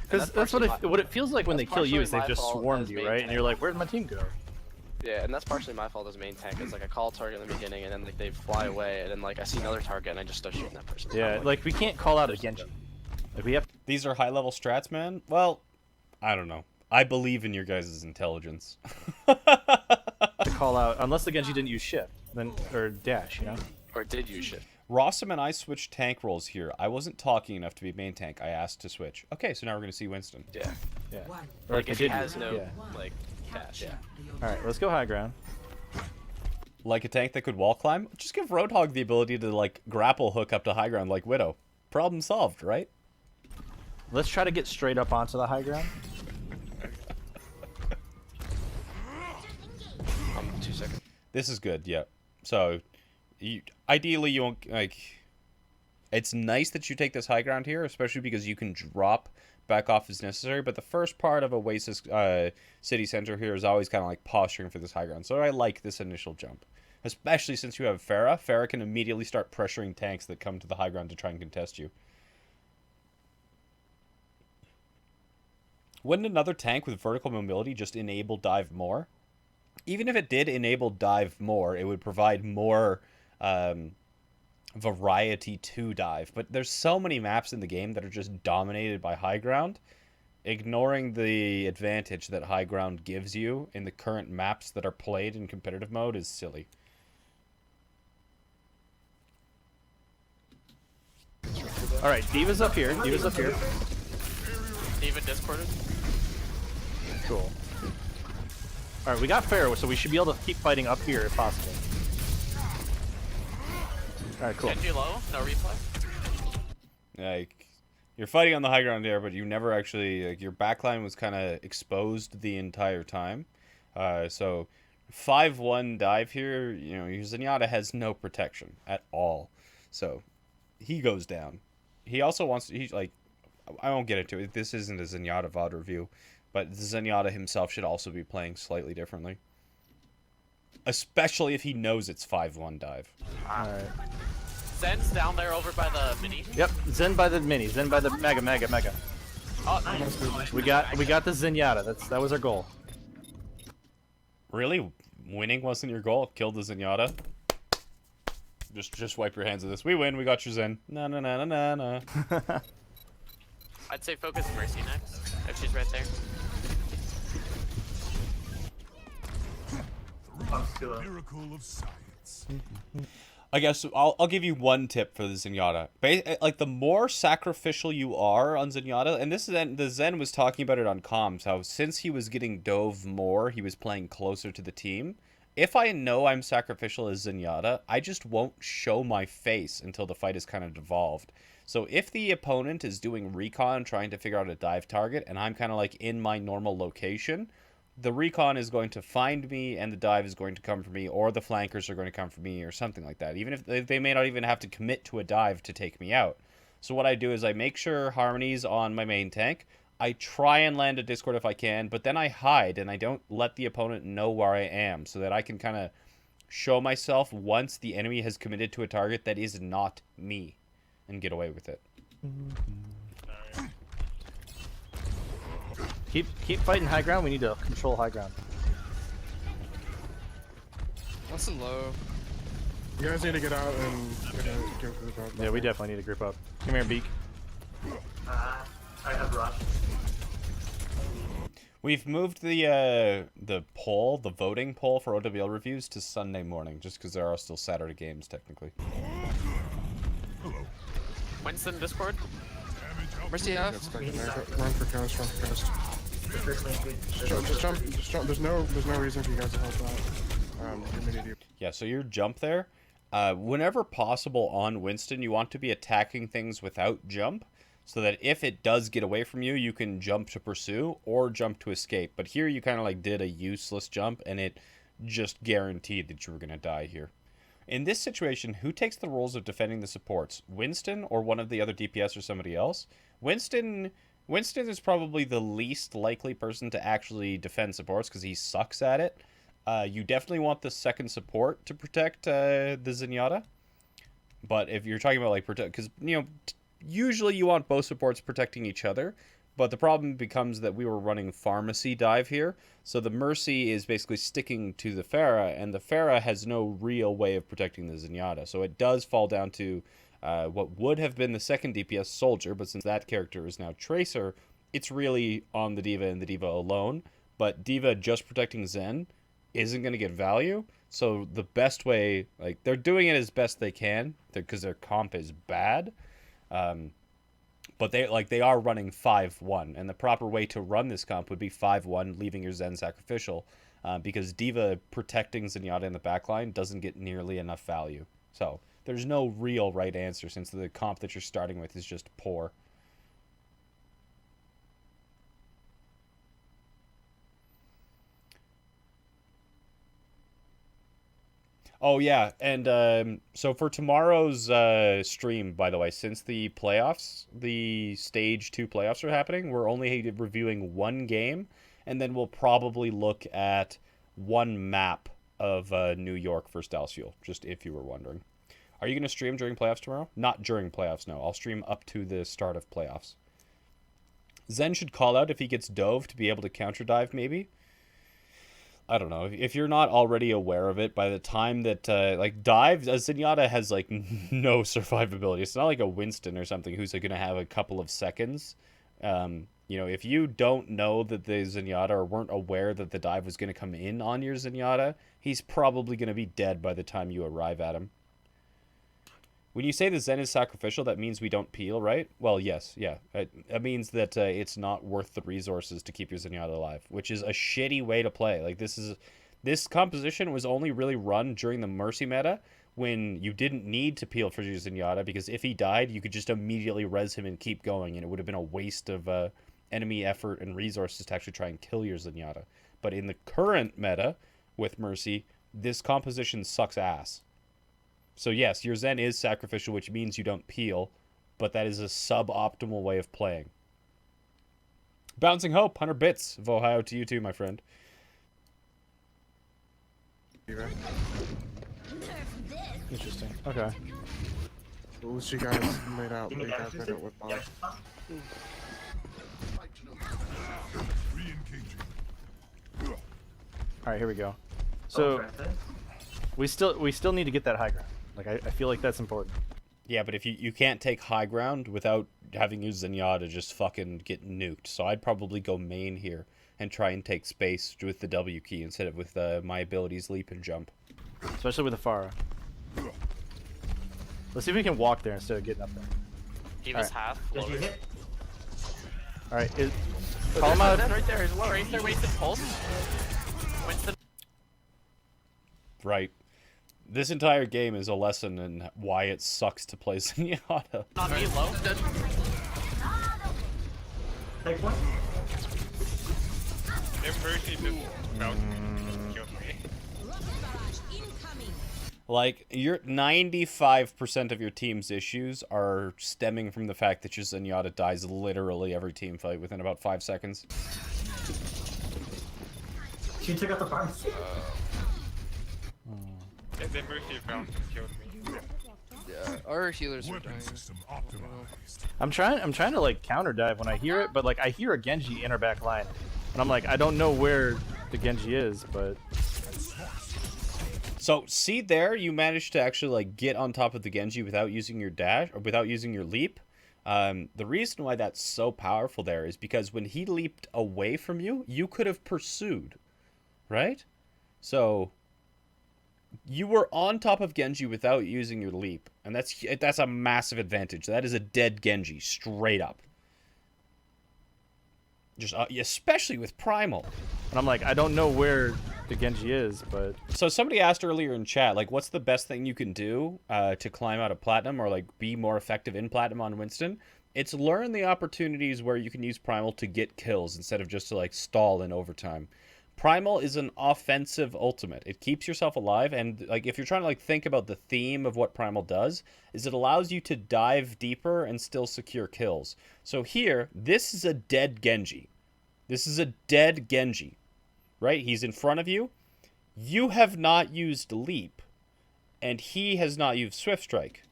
Because that's what it feels like when they kill you is they've just swarmed you, right? And you're like, where'd my team go? Yeah, and that's partially my fault as main tank. It's like I call a target in the beginning, and then like they fly away, and then like I see another target, and I just start shooting that person. Yeah, like we can't call out a Genji. Like we have. These are high-level strats, man. Well, I don't know. I believe in your guys' intelligence. To call out, unless the Genji didn't use shift, then or dash, you know. Or did use shift. Rossum and I switched tank roles here. I wasn't talking enough to be main tank. I asked to switch. Okay, so now we're gonna see Winston. Yeah. Yeah. Or like if he has no like dash. Yeah. All right, let's go high ground. Like a tank that could wall climb? Just give Roadhog the ability to like grapple hook up to high ground like Widow. Problem solved, right? Let's try to get straight up onto the high ground. 2 seconds. This is good, yeah. So, ideally you won't, like... It's nice that you take this high ground here, especially because you can drop back off as necessary, but the first part of Oasis city center here is always kind of like posturing for this high ground. So I like this initial jump. Especially since you have Pharah. Pharah can immediately start pressuring tanks that come to the high ground to try and contest you. Wouldn't another tank with vertical mobility just enable dive more? Even if it did enable dive more, it would provide more variety to dive. But there's so many maps in the game that are just dominated by high ground. Ignoring the advantage that high ground gives you in the current maps that are played in competitive mode is silly. Alright, D.Va's up here. D.Va's up here. D.Va discorded. Cool. Alright, we got Pharah, so we should be able to keep fighting up here if possible. Alright, cool. Genji low, no replay. Like, you're fighting on the high ground there, but you never actually, like, your backline was kind of exposed the entire time. So 5-1 dive here, you know, your Zenyatta has no protection at all. So he goes down. He also wants to, he's like, I won't get into it. This isn't a Zenyatta VOD review, but Zenyatta himself should also be playing slightly differently. Especially if he knows it's 5-1 dive. Alright. Zen's down there over by the mini. Yep, Zen by the mini, Zen by the mega. Oh, nice. We got the Zenyatta. That was our goal. Really? Winning wasn't your goal? Killed the Zenyatta? Just wipe your hands of this. We win, we got your Zen. No. I'd say focus Mercy next, if she's right there. I'm still up. Miracle of science. I guess I'll give you one tip for the Zenyatta. Like, the more sacrificial you are on Zenyatta, and the Zen was talking about it on comms, how since he was getting dove more, he was playing closer to the team. If I know I'm sacrificial as Zenyatta, I just won't show my face until the fight is kind of devolved. So if the opponent is doing recon, trying to figure out a dive target, and I'm kind of like in my normal location, the recon is going to find me and the dive is going to come for me, or the flankers are going to come for me, or something like that. Even if they may not even have to commit to a dive to take me out. So what I do is I make sure Harmony's on my main tank. I try and land a Discord if I can, but then I hide and I don't let the opponent know where I am, so that I can kind of show myself once the enemy has committed to a target that is not me, and get away with it. Keep fighting high ground. We need to control high ground. Listen low. You guys need to get out and go for the dog. Yeah, we definitely need to group up. Come here, Beak. I have rush. We've moved the poll, the voting poll for OWL reviews to Sunday morning, just because there are still Saturday games, technically. Winston Discord. Mercy F. Run for coast, run for coast. The first lane could. Just jump. There's no reason for you guys to help out. Yeah, so your jump there, whenever possible on Winston, you want to be attacking things without jump, so that if it does get away from you, you can jump to pursue or jump to escape. But here you kind of like did a useless jump, and it just guaranteed that you were going to die here. In this situation, who takes the roles of defending the supports? Winston or one of the other DPS or somebody else? Winston is probably the least likely person to actually defend supports because he sucks at it. You definitely want the second support to protect the Zenyatta. But if you're talking about like protect, because usually you want both supports protecting each other. But the problem becomes that we were running pharmacy dive here, so the Mercy is basically sticking to the Pharah, and the Pharah has no real way of protecting the Zenyatta. So it does fall down to what would have been the second DPS Soldier, but since that character is now Tracer, it's really on the D.Va and the D.Va alone. But D.Va just protecting Zen isn't going to get value, so the best way, like, they're doing it as best they can, because their comp is bad. But they are running 5-1, and the proper way to run this comp would be 5-1, leaving your Zen sacrificial, because D.Va protecting Zenyatta in the backline doesn't get nearly enough value. So there's no real right answer, since the comp that you're starting with is just poor. Oh, yeah, and so for tomorrow's stream, by the way, since the playoffs, the Stage 2 playoffs are happening, we're only reviewing one game, and then we'll probably look at one map of New York for Dallas Fuel, just if you were wondering. Are you going to stream during playoffs tomorrow? Not during playoffs, no. I'll stream up to the start of playoffs. Zen should call out if he gets dove to be able to counter dive, maybe. I don't know. If you're not already aware of it, by the time that, like, dive, Zenyatta has, like, no survivability. It's not like a Winston or something who's going to have a couple of seconds. If you don't know that the Zenyatta, or weren't aware that the dive was going to come in on your Zenyatta, he's probably going to be dead by the time you arrive at him. When you say the Zen is sacrificial, that means we don't peel, right? Well, yes, yeah. That means that it's not worth the resources to keep your Zenyatta alive, which is a shitty way to play. Like, this composition was only really run during the Mercy meta, when you didn't need to peel for your Zenyatta, because if he died, you could just immediately res him and keep going, and it would have been a waste of enemy effort and resources to actually try and kill your Zenyatta. But in the current meta, with Mercy, this composition sucks ass. So yes, your Zen is sacrificial, which means you don't peel, but that is a suboptimal way of playing. Bouncing Hope, 100 bits of Ohio to you too, my friend. Interesting. Okay. What was you guys made out? What you guys made out with bomb? All right, here we go. So we still need to get that high ground. Like, I feel like that's important. Yeah, but if you can't take high ground without having your Zenyatta just fucking get nuked. So I'd probably go main here and try and take space with the W key instead of with my abilities leap and jump. Especially with the Pharah. Let's see if we can walk there instead of getting up there. He was Alright. half. Did you hit? All right, call him out. Right there is low. Right there, Winston pulse. Winston. Right. This entire game is a lesson in why it sucks to play Zenyatta. Not me low. Take one. Like, your 95% of your team's issues are stemming from the fact that your Zenyatta dies literally every team fight within about 5 seconds. She took out the farm. Yeah, our healers are dying. I'm trying to like counter dive when I hear it, but like I hear a Genji in her back line, and I'm like, I don't know where the Genji is, but. So, see there, you managed to actually like get on top of the Genji without using your dash or without using your leap. The reason why that's so powerful there is because when he leaped away from you, you could have pursued, right? So you were on top of Genji without using your leap, and that's a massive advantage. That is a dead Genji, straight up. Just especially with Primal. And I'm like, I don't know where the Genji is, but... So somebody asked earlier in chat, like, what's the best thing you can do to climb out of Platinum or, like, be more effective in Platinum on Winston? It's learn the opportunities where you can use Primal to get kills instead of just to, like, stall in overtime. Primal is an offensive ultimate. It keeps yourself alive, and, like, if you're trying to, like, think about the theme of what Primal does, is it allows you to dive deeper and still secure kills. So here, this is a dead Genji. This is a dead Genji. Right? He's in front of you. You have not used Leap. And he has not used Swift Strike.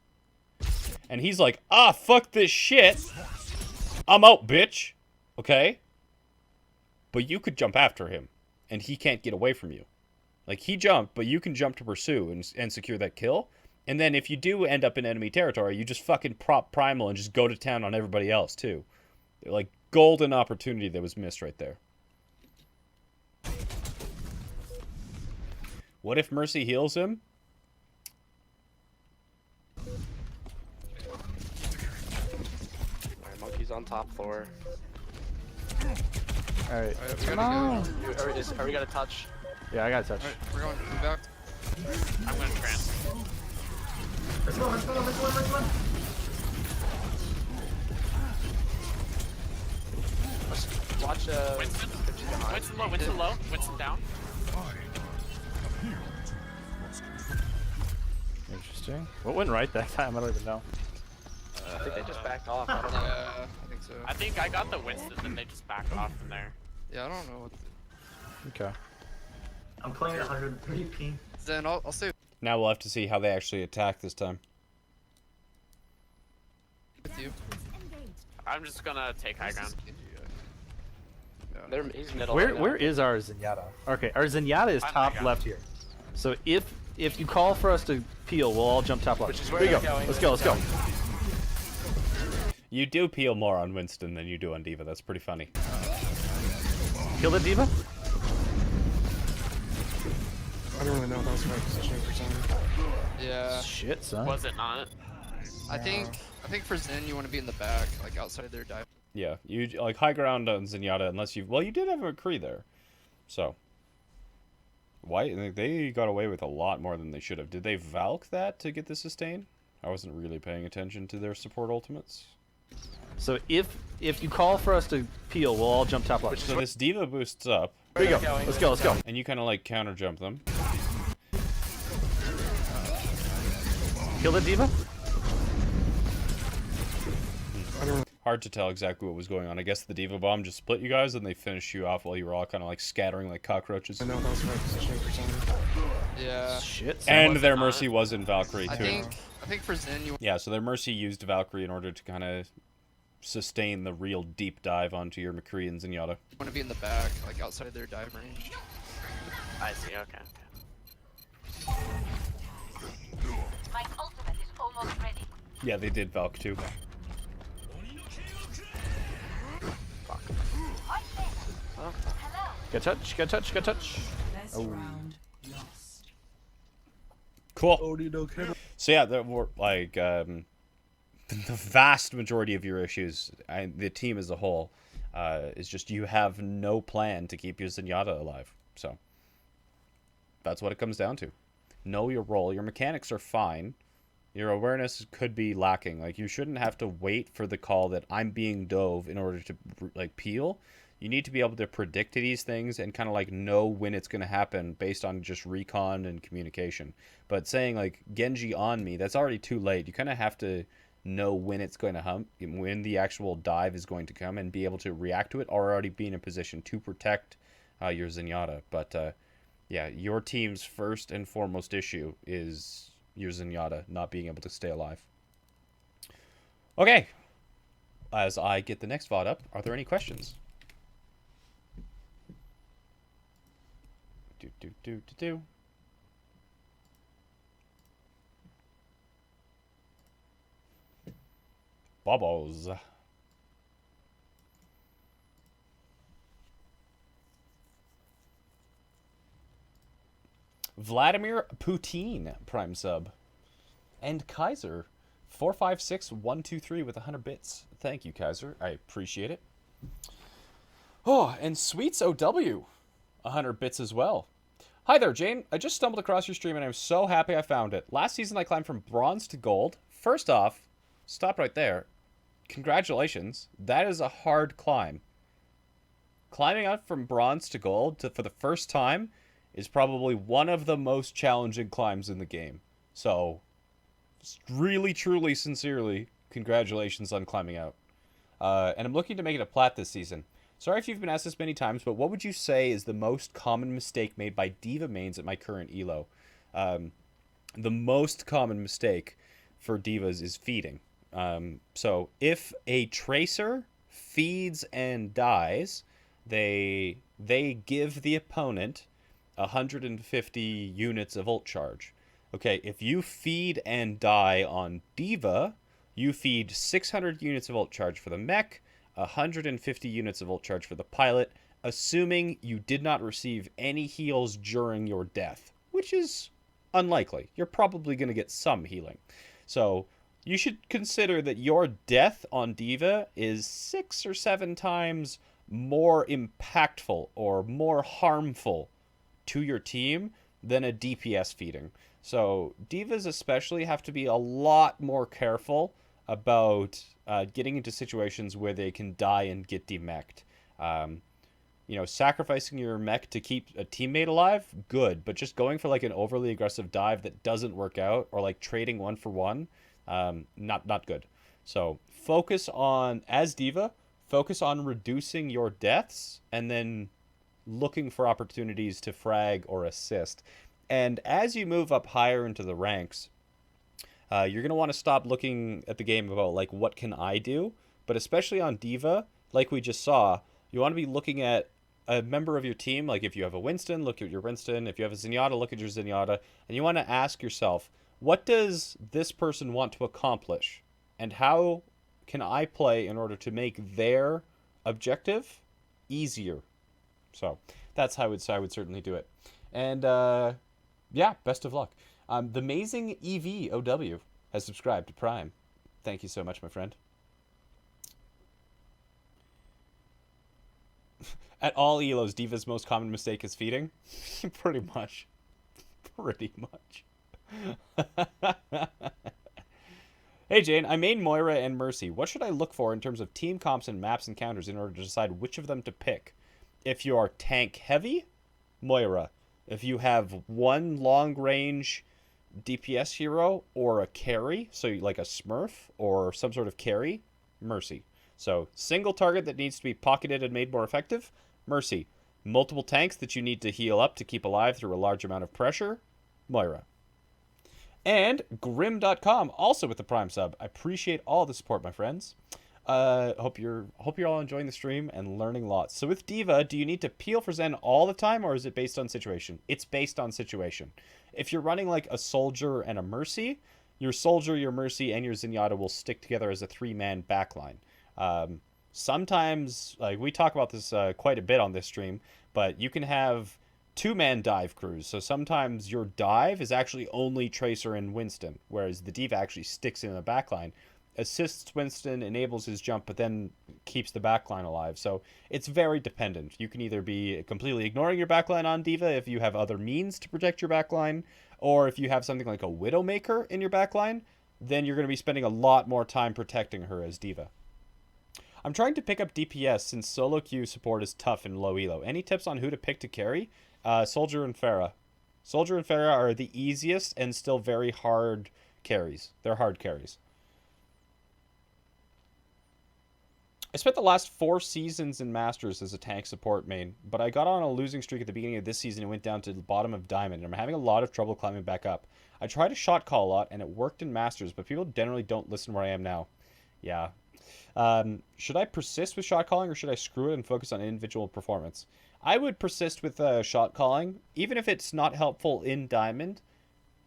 And he's like, ah, fuck this shit. I'm out, bitch. Okay? But you could jump after him. And he can't get away from you. Like, he jumped, but you can jump to pursue and secure that kill. And then if you do end up in enemy territory, you just fucking prop Primal and just go to town on everybody else, too. Like, golden opportunity that was missed right there. What if Mercy heals him? Alright, Monkey's on top floor. Alright. We gotta Are we gonna touch? Yeah, I got touch. go. Alright, we're going back. I'm gonna trans. Let's go, let's go, let's go, let's go. Watch Winston. Winston low. Winston low. Winston down. Interesting. What went right that time? I don't even know. I think they just backed off. I don't know. Yeah, I think so. I think I got the Winston, and they just backed off from there. Yeah, I don't know what. Okay. I'm playing at 130 ping. Then I'll stay Now we'll have to see how they actually attack this time. with you. I'm just gonna take high ground. He's middle. Where right now. where is our Zenyatta? Okay, our Zenyatta is I'm top high left here. So if you call for us to peel, we'll all jump top left. Which is where Here you they're go. going, Let's go. Let's go. You do peel more on Winston than you do on D.Va. That's pretty funny. Kill the D.Va? I don't really know if that was the right positioning for Zen. Yeah, Shit, son. Was it not? I think for Zen you want to be in the back, like outside their dive. Yeah, you like high ground on Zenyatta unless you... Well, you did have a McCree there. So... Why? They got away with a lot more than they should have. Did they Valk that to get the sustain? I wasn't really paying attention to their support ultimates. So if you call for us to peel, we'll all jump top left. So this D.Va boosts up, Here you go. Let's go. Let's go. and you kind of like counter jump them. Kill the D.Va? Hard to tell exactly what was going on. I guess the D.Va bomb just split you guys, and they finished you off while you were all kind of like scattering like cockroaches. I know if that was the right positioning for Zen. Yeah, Shit, son. And Was their it not? Mercy was in Valkyrie I too. think for Zen you Yeah, so their Mercy used Valkyrie in order to kind of sustain the real deep dive onto your McCree and Zenyatta. want to be in the back, like outside their dive range. I see. Okay. My ultimate is almost ready. Yeah, they did Valk too. Get touch. Get touch. Get touch. Best round lost. Cool. Odie no Kennel. So yeah, there were like the vast majority of your issues, the team as a whole, is just you have no plan to keep your Zenyatta alive. So that's what it comes down to. Know your role. Your mechanics are fine. Your awareness could be lacking. Like, you shouldn't have to wait for the call that I'm being dove in order to, like, peel. You need to be able to predict these things and kind of, like, know when it's going to happen based on just recon and communication. But saying, like, Genji on me, that's already too late. You kind of have to know when it's going to hump, when the actual dive is going to come, and be able to react to it, or already be in a position to protect your Zenyatta. But, yeah, your team's first and foremost issue is your Zenyatta not being able to stay alive. Okay. As I get the next VOD up, are there any questions? Bubbles. Vladimir Poutine, Prime sub. And Kaiser, 456123 with 100 bits. Thank you, Kaiser. I appreciate it. Oh, and Sweets OW, 100 bits as well. Hi there, Jayne. I just stumbled across your stream and I'm so happy I found it. Last season I climbed from bronze to gold. First off, stop right there. Congratulations. That is a hard climb. Climbing up from bronze to gold for the first time is probably one of the most challenging climbs in the game. So, really, truly, sincerely, congratulations on climbing out. And I'm looking to make it a plat this season. Sorry if you've been asked this many times, but what would you say is the most common mistake made by D.Va mains at my current elo? The most common mistake for D.Vas is feeding. So if a tracer feeds and dies, they give the opponent 150 units of ult charge. Okay, if you feed and die on D.Va, you feed 600 units of ult charge for the mech, 150 units of ult charge for the pilot, assuming you did not receive any heals during your death, which is unlikely. You're probably going to get some healing. So you should consider that your death on D.Va is 6 or 7 times more impactful or more harmful to your team than a DPS feeding. So D.Vas especially have to be a lot more careful about getting into situations where they can die and get demeched. You know, sacrificing your mech to keep a teammate alive, good, but just going for like an overly aggressive dive that doesn't work out, or like trading 1 for 1, not good. So focus on, as D.Va, focus on reducing your deaths and then looking for opportunities to frag or assist. And as you move up higher into the ranks, you're going to want to stop looking at the game about, like, what can I do? But especially on D.Va, like we just saw, you want to be looking at a member of your team. Like, if you have a Winston, look at your Winston. If you have a Zenyatta, look at your Zenyatta. And you want to ask yourself, what does this person want to accomplish? And how can I play in order to make their objective easier? So that's how I would certainly do it. And yeah, best of luck. The amazing EVOW has subscribed to Prime. Thank you so much, my friend. At all elos, D.Va's most common mistake is feeding. Pretty much. Pretty much. Hey, Jayne, I main Moira and Mercy. What should I look for in terms of team comps and maps encounters in order to decide which of them to pick? If you are tank heavy, Moira. If you have one long range DPS hero or a carry, so like a Smurf or some sort of carry, Mercy. So single target that needs to be pocketed and made more effective, Mercy. Multiple tanks that you need to heal up to keep alive through a large amount of pressure, Moira. And Grim.com, also with the Prime sub. I appreciate all the support, my friends. Hope you're all enjoying the stream and learning lots. So with D.Va, do you need to peel for Zen all the time, or is it based on situation? It's based on situation. If you're running like a Soldier and a Mercy, your Soldier, your Mercy, and your Zenyatta will stick together as a 3-man backline. Sometimes, like we talk about this quite a bit on this stream, but you can have two-man dive crews. So sometimes your dive is actually only Tracer and Winston, whereas the D.Va actually sticks in the backline, assists Winston, enables his jump, but then keeps the backline alive. So it's very dependent. You can either be completely ignoring your backline on D.Va if you have other means to protect your backline, or if you have something like a Widowmaker in your backline, then you're going to be spending a lot more time protecting her as D.Va. I'm trying to pick up DPS since solo queue support is tough in low elo. Any tips on who to pick to carry? Soldier and Pharah. Soldier and Pharah are the easiest and still very hard carries. They're hard carries. I spent the last 4 seasons in Masters as a tank support main, but I got on a losing streak at the beginning of this season and went down to the bottom of Diamond, and I'm having a lot of trouble climbing back up. I tried to shot call a lot, and it worked in Masters, but people generally don't listen where I am now. Yeah. Should I persist with shot calling, or should I screw it and focus on individual performance? I would persist with shot calling, even if it's not helpful in Diamond.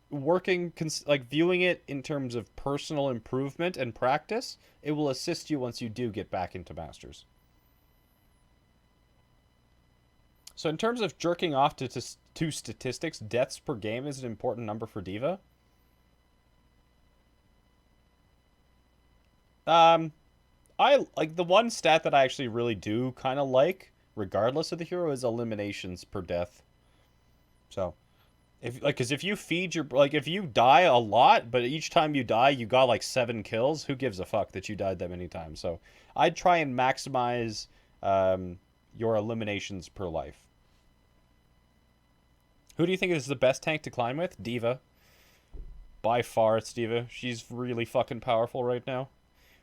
Viewing it in terms of personal improvement and practice, it will assist you once you do get back into Masters. So in terms of jerking off to statistics, deaths per game is an important number for D.Va. I like the one stat that I actually really do kind of like, regardless of the hero, is eliminations per death. So, because if you feed your, if you die a lot, but each time you die you got like 7 kills, who gives a fuck that you died that many times? So, I'd try and maximize your eliminations per life. Who do you think is the best tank to climb with? D.Va. By far, it's D.Va. She's really fucking powerful right now.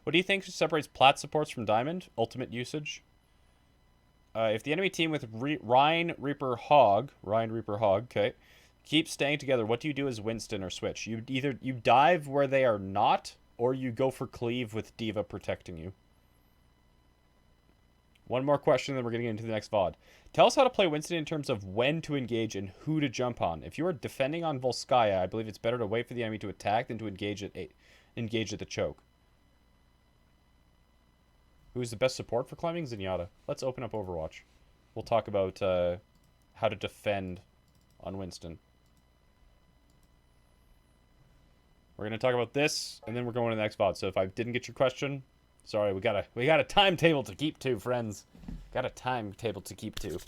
What do you think separates plat supports from Diamond? Ultimate usage. If the enemy team with Rhine Reaper Hog, okay, keeps staying together, what do you do as Winston or switch? You dive where they are not, or you go for cleave with D.Va protecting you. One more question, then we're getting into the next VOD. Tell us how to play Winston in terms of when to engage and who to jump on. If you are defending on Volskaya, I believe it's better to wait for the enemy to attack than to engage at the choke. Who's the best support for climbing? Zenyatta. Let's open up Overwatch. We'll talk about how to defend on Winston. We're going to talk about this, and then we're going to the next VOD. So if I didn't get your question, sorry, we got a timetable to keep to, friends. Got a timetable to keep to.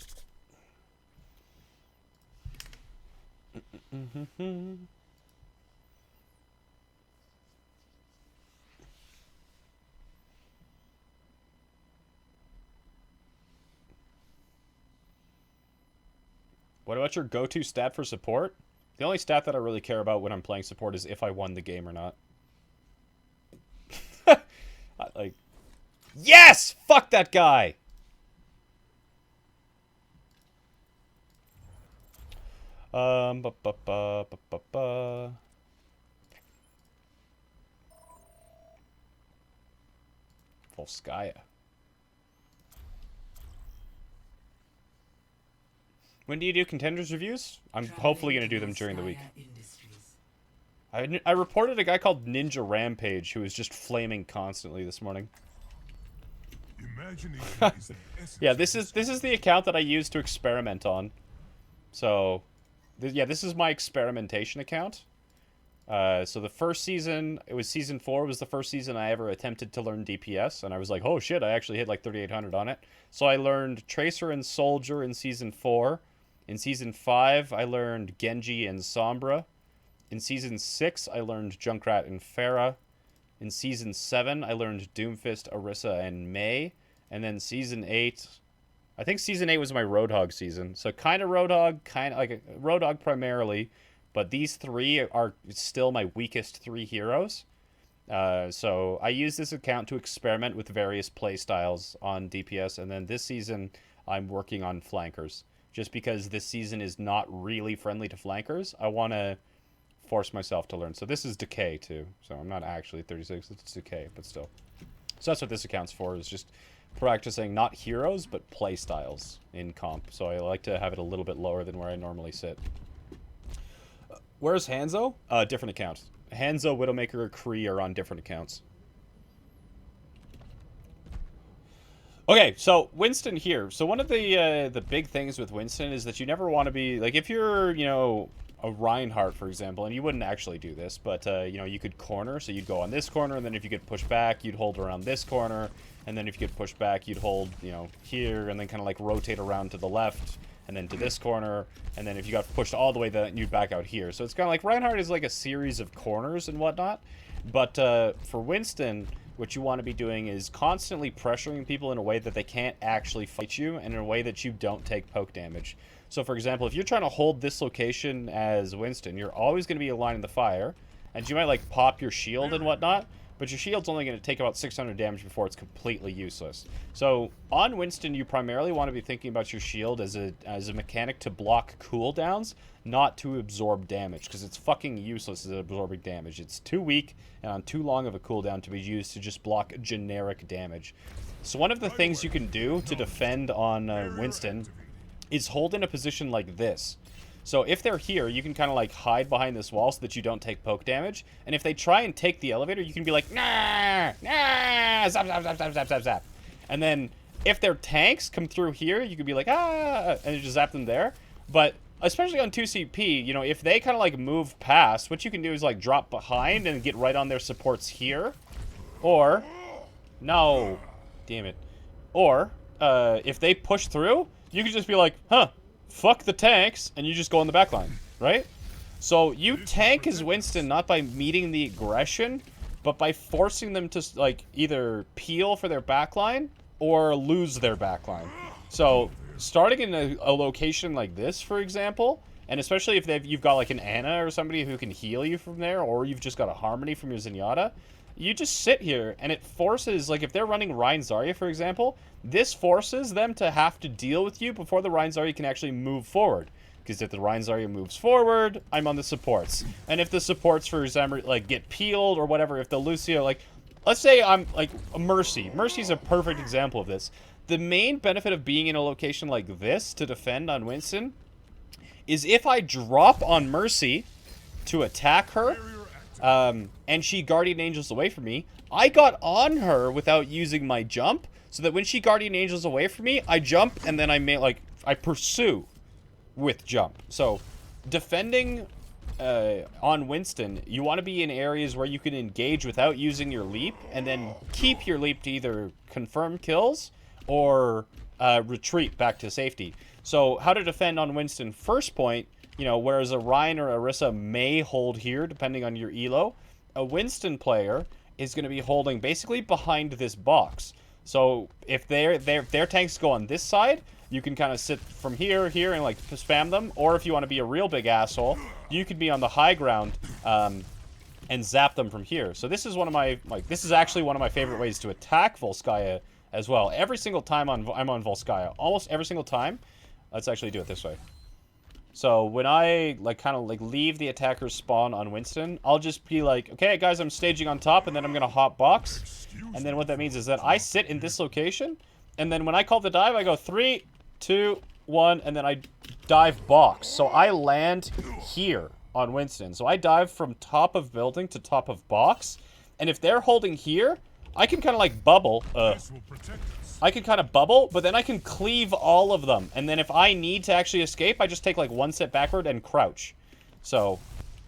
What about your go-to stat for support? The only stat that I really care about when I'm playing support is if I won the game or not. Yes! Fuck that guy! Volskaya. When do you do contenders reviews? I'm hopefully going to do them during the week. I reported a guy called Ninja Rampage who was just flaming constantly this morning. Yeah, this is the account that I use to experiment on. So, yeah, this is my experimentation account. So the first season, it was season 4, was the first season I ever attempted to learn DPS, and I was like, oh shit, I actually hit like 3,800 on it. So I learned Tracer and Soldier in season 4. In season 5, I learned Genji and Sombra. In season 6, I learned Junkrat and Pharah. In season 7, I learned Doomfist, Orisa, and Mei. And then season 8, I think season 8 was my Roadhog season. So kind of Roadhog, kind of like Roadhog primarily. But these 3 are still my weakest 3 heroes. So I use this account to experiment with various playstyles on DPS. And then this season, I'm working on flankers. Just because this season is not really friendly to flankers, I want to force myself to learn. So this is Decay, too. So I'm not actually 36, it's Decay, but still. So that's what this account's for, is just practicing not heroes, but playstyles in comp. So I like to have it a little bit lower than where I normally sit. Where's Hanzo? Different account. Hanzo, Widowmaker, or Kree are on different accounts. Okay, so Winston here. So one of the big things with Winston is that you never want to be like, if you're, you know, a Reinhardt, for example, and you wouldn't actually do this, but you know, you could corner. So you'd go on this corner, and then if you get pushed back, you'd hold around this corner, and then if you get pushed back, you'd hold, you know, here, and then kind of like rotate around to the left, and then to this corner, and then if you got pushed all the way, then you'd back out here. So it's kind of like Reinhardt is like a series of corners and whatnot. But for Winston, what you want to be doing is constantly pressuring people in a way that they can't actually fight you, and in a way that you don't take poke damage. So for example, if you're trying to hold this location as Winston, you're always going to be aligning the fire, and you might like pop your shield and whatnot, but your shield's only going to take about 600 damage before it's completely useless. So on Winston, you primarily want to be thinking about your shield as a mechanic to block cooldowns, not to absorb damage, because it's fucking useless at absorbing damage. It's too weak and on too long of a cooldown to be used to just block generic damage. So one of the things you can do to defend on Winston is hold in a position like this. So if they're here, you can kind of like hide behind this wall so that you don't take poke damage. And if they try and take the elevator, you can be like, nah, nah, zap, zap, zap, zap, zap, zap, zap. And then if their tanks come through here, you can be like, ah, and you just zap them there. But especially on 2CP, you know, if they kind of like move past, what you can do is like drop behind and get right on their supports here. Or, no, damn it. Or, if they push through, you can just be like, huh, fuck the tanks, and you just go on the back line, right? So you tank as Winston not by meeting the aggression, but by forcing them to like either peel for their backline or lose their backline. So starting in a location like this, for example, and especially if you've got like an Ana or somebody who can heal you from there, or you've just got a Harmony from your Zenyatta, you just sit here, and it forces, like if they're running Rein Zarya, for example, this forces them to have to deal with you before the Rein Zarya can actually move forward. Because if the Rein Zarya moves forward, I'm on the supports. And if the supports, for example, like get peeled or whatever, if the Lucio, like, let's say I'm like a Mercy. Mercy's a perfect example of this. The main benefit of being in a location like this to defend on Winston is if I drop on Mercy to attack her, and she Guardian Angels away from me, I got on her without using my jump, so that when she Guardian Angels away from me, I jump, and then I pursue with jump. So, defending on Winston, you want to be in areas where you can engage without using your leap, and then keep your leap to either confirm kills or retreat back to safety. So, how to defend on Winston, first point, you know, whereas a Ryan or Orisa may hold here, depending on your elo, a Winston player is going to be holding basically behind this box. So if their tanks go on this side, you can kind of sit from here, and like spam them. Or if you want to be a real big asshole, you could be on the high ground and zap them from here. So this is one of my, this is actually one of my favorite ways to attack Volskaya as well. Every single time I'm on Volskaya, almost every single time, let's actually do it this way. So when I kind of leave the attacker's spawn on Winston, I'll just be like, okay guys, I'm staging on top, and then I'm gonna hop box. And then what that means is that I sit in this location, and then when I call the dive, I go 3, 2, 1, and then I dive box. So I land here on Winston. So I dive from top of building to top of box, and if they're holding here, I can kind of like bubble. I can kind of bubble, but then I can cleave all of them. And then if I need to actually escape, I just take like one step backward and crouch. So,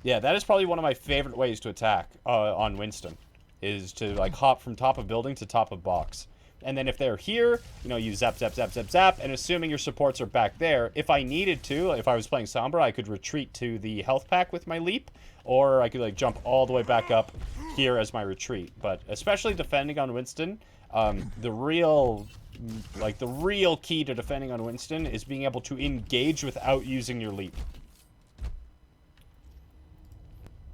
yeah, that is probably one of my favorite ways to attack on Winston. Is to like hop from top of building to top of box. And then if they're here, you know, you zap, zap, zap, zap, zap. And assuming your supports are back there, if I needed to, if I was playing Sombra, I could retreat to the health pack with my leap. Or I could like jump all the way back up here as my retreat. But especially defending on Winston, the real key to defending on Winston is being able to engage without using your leap.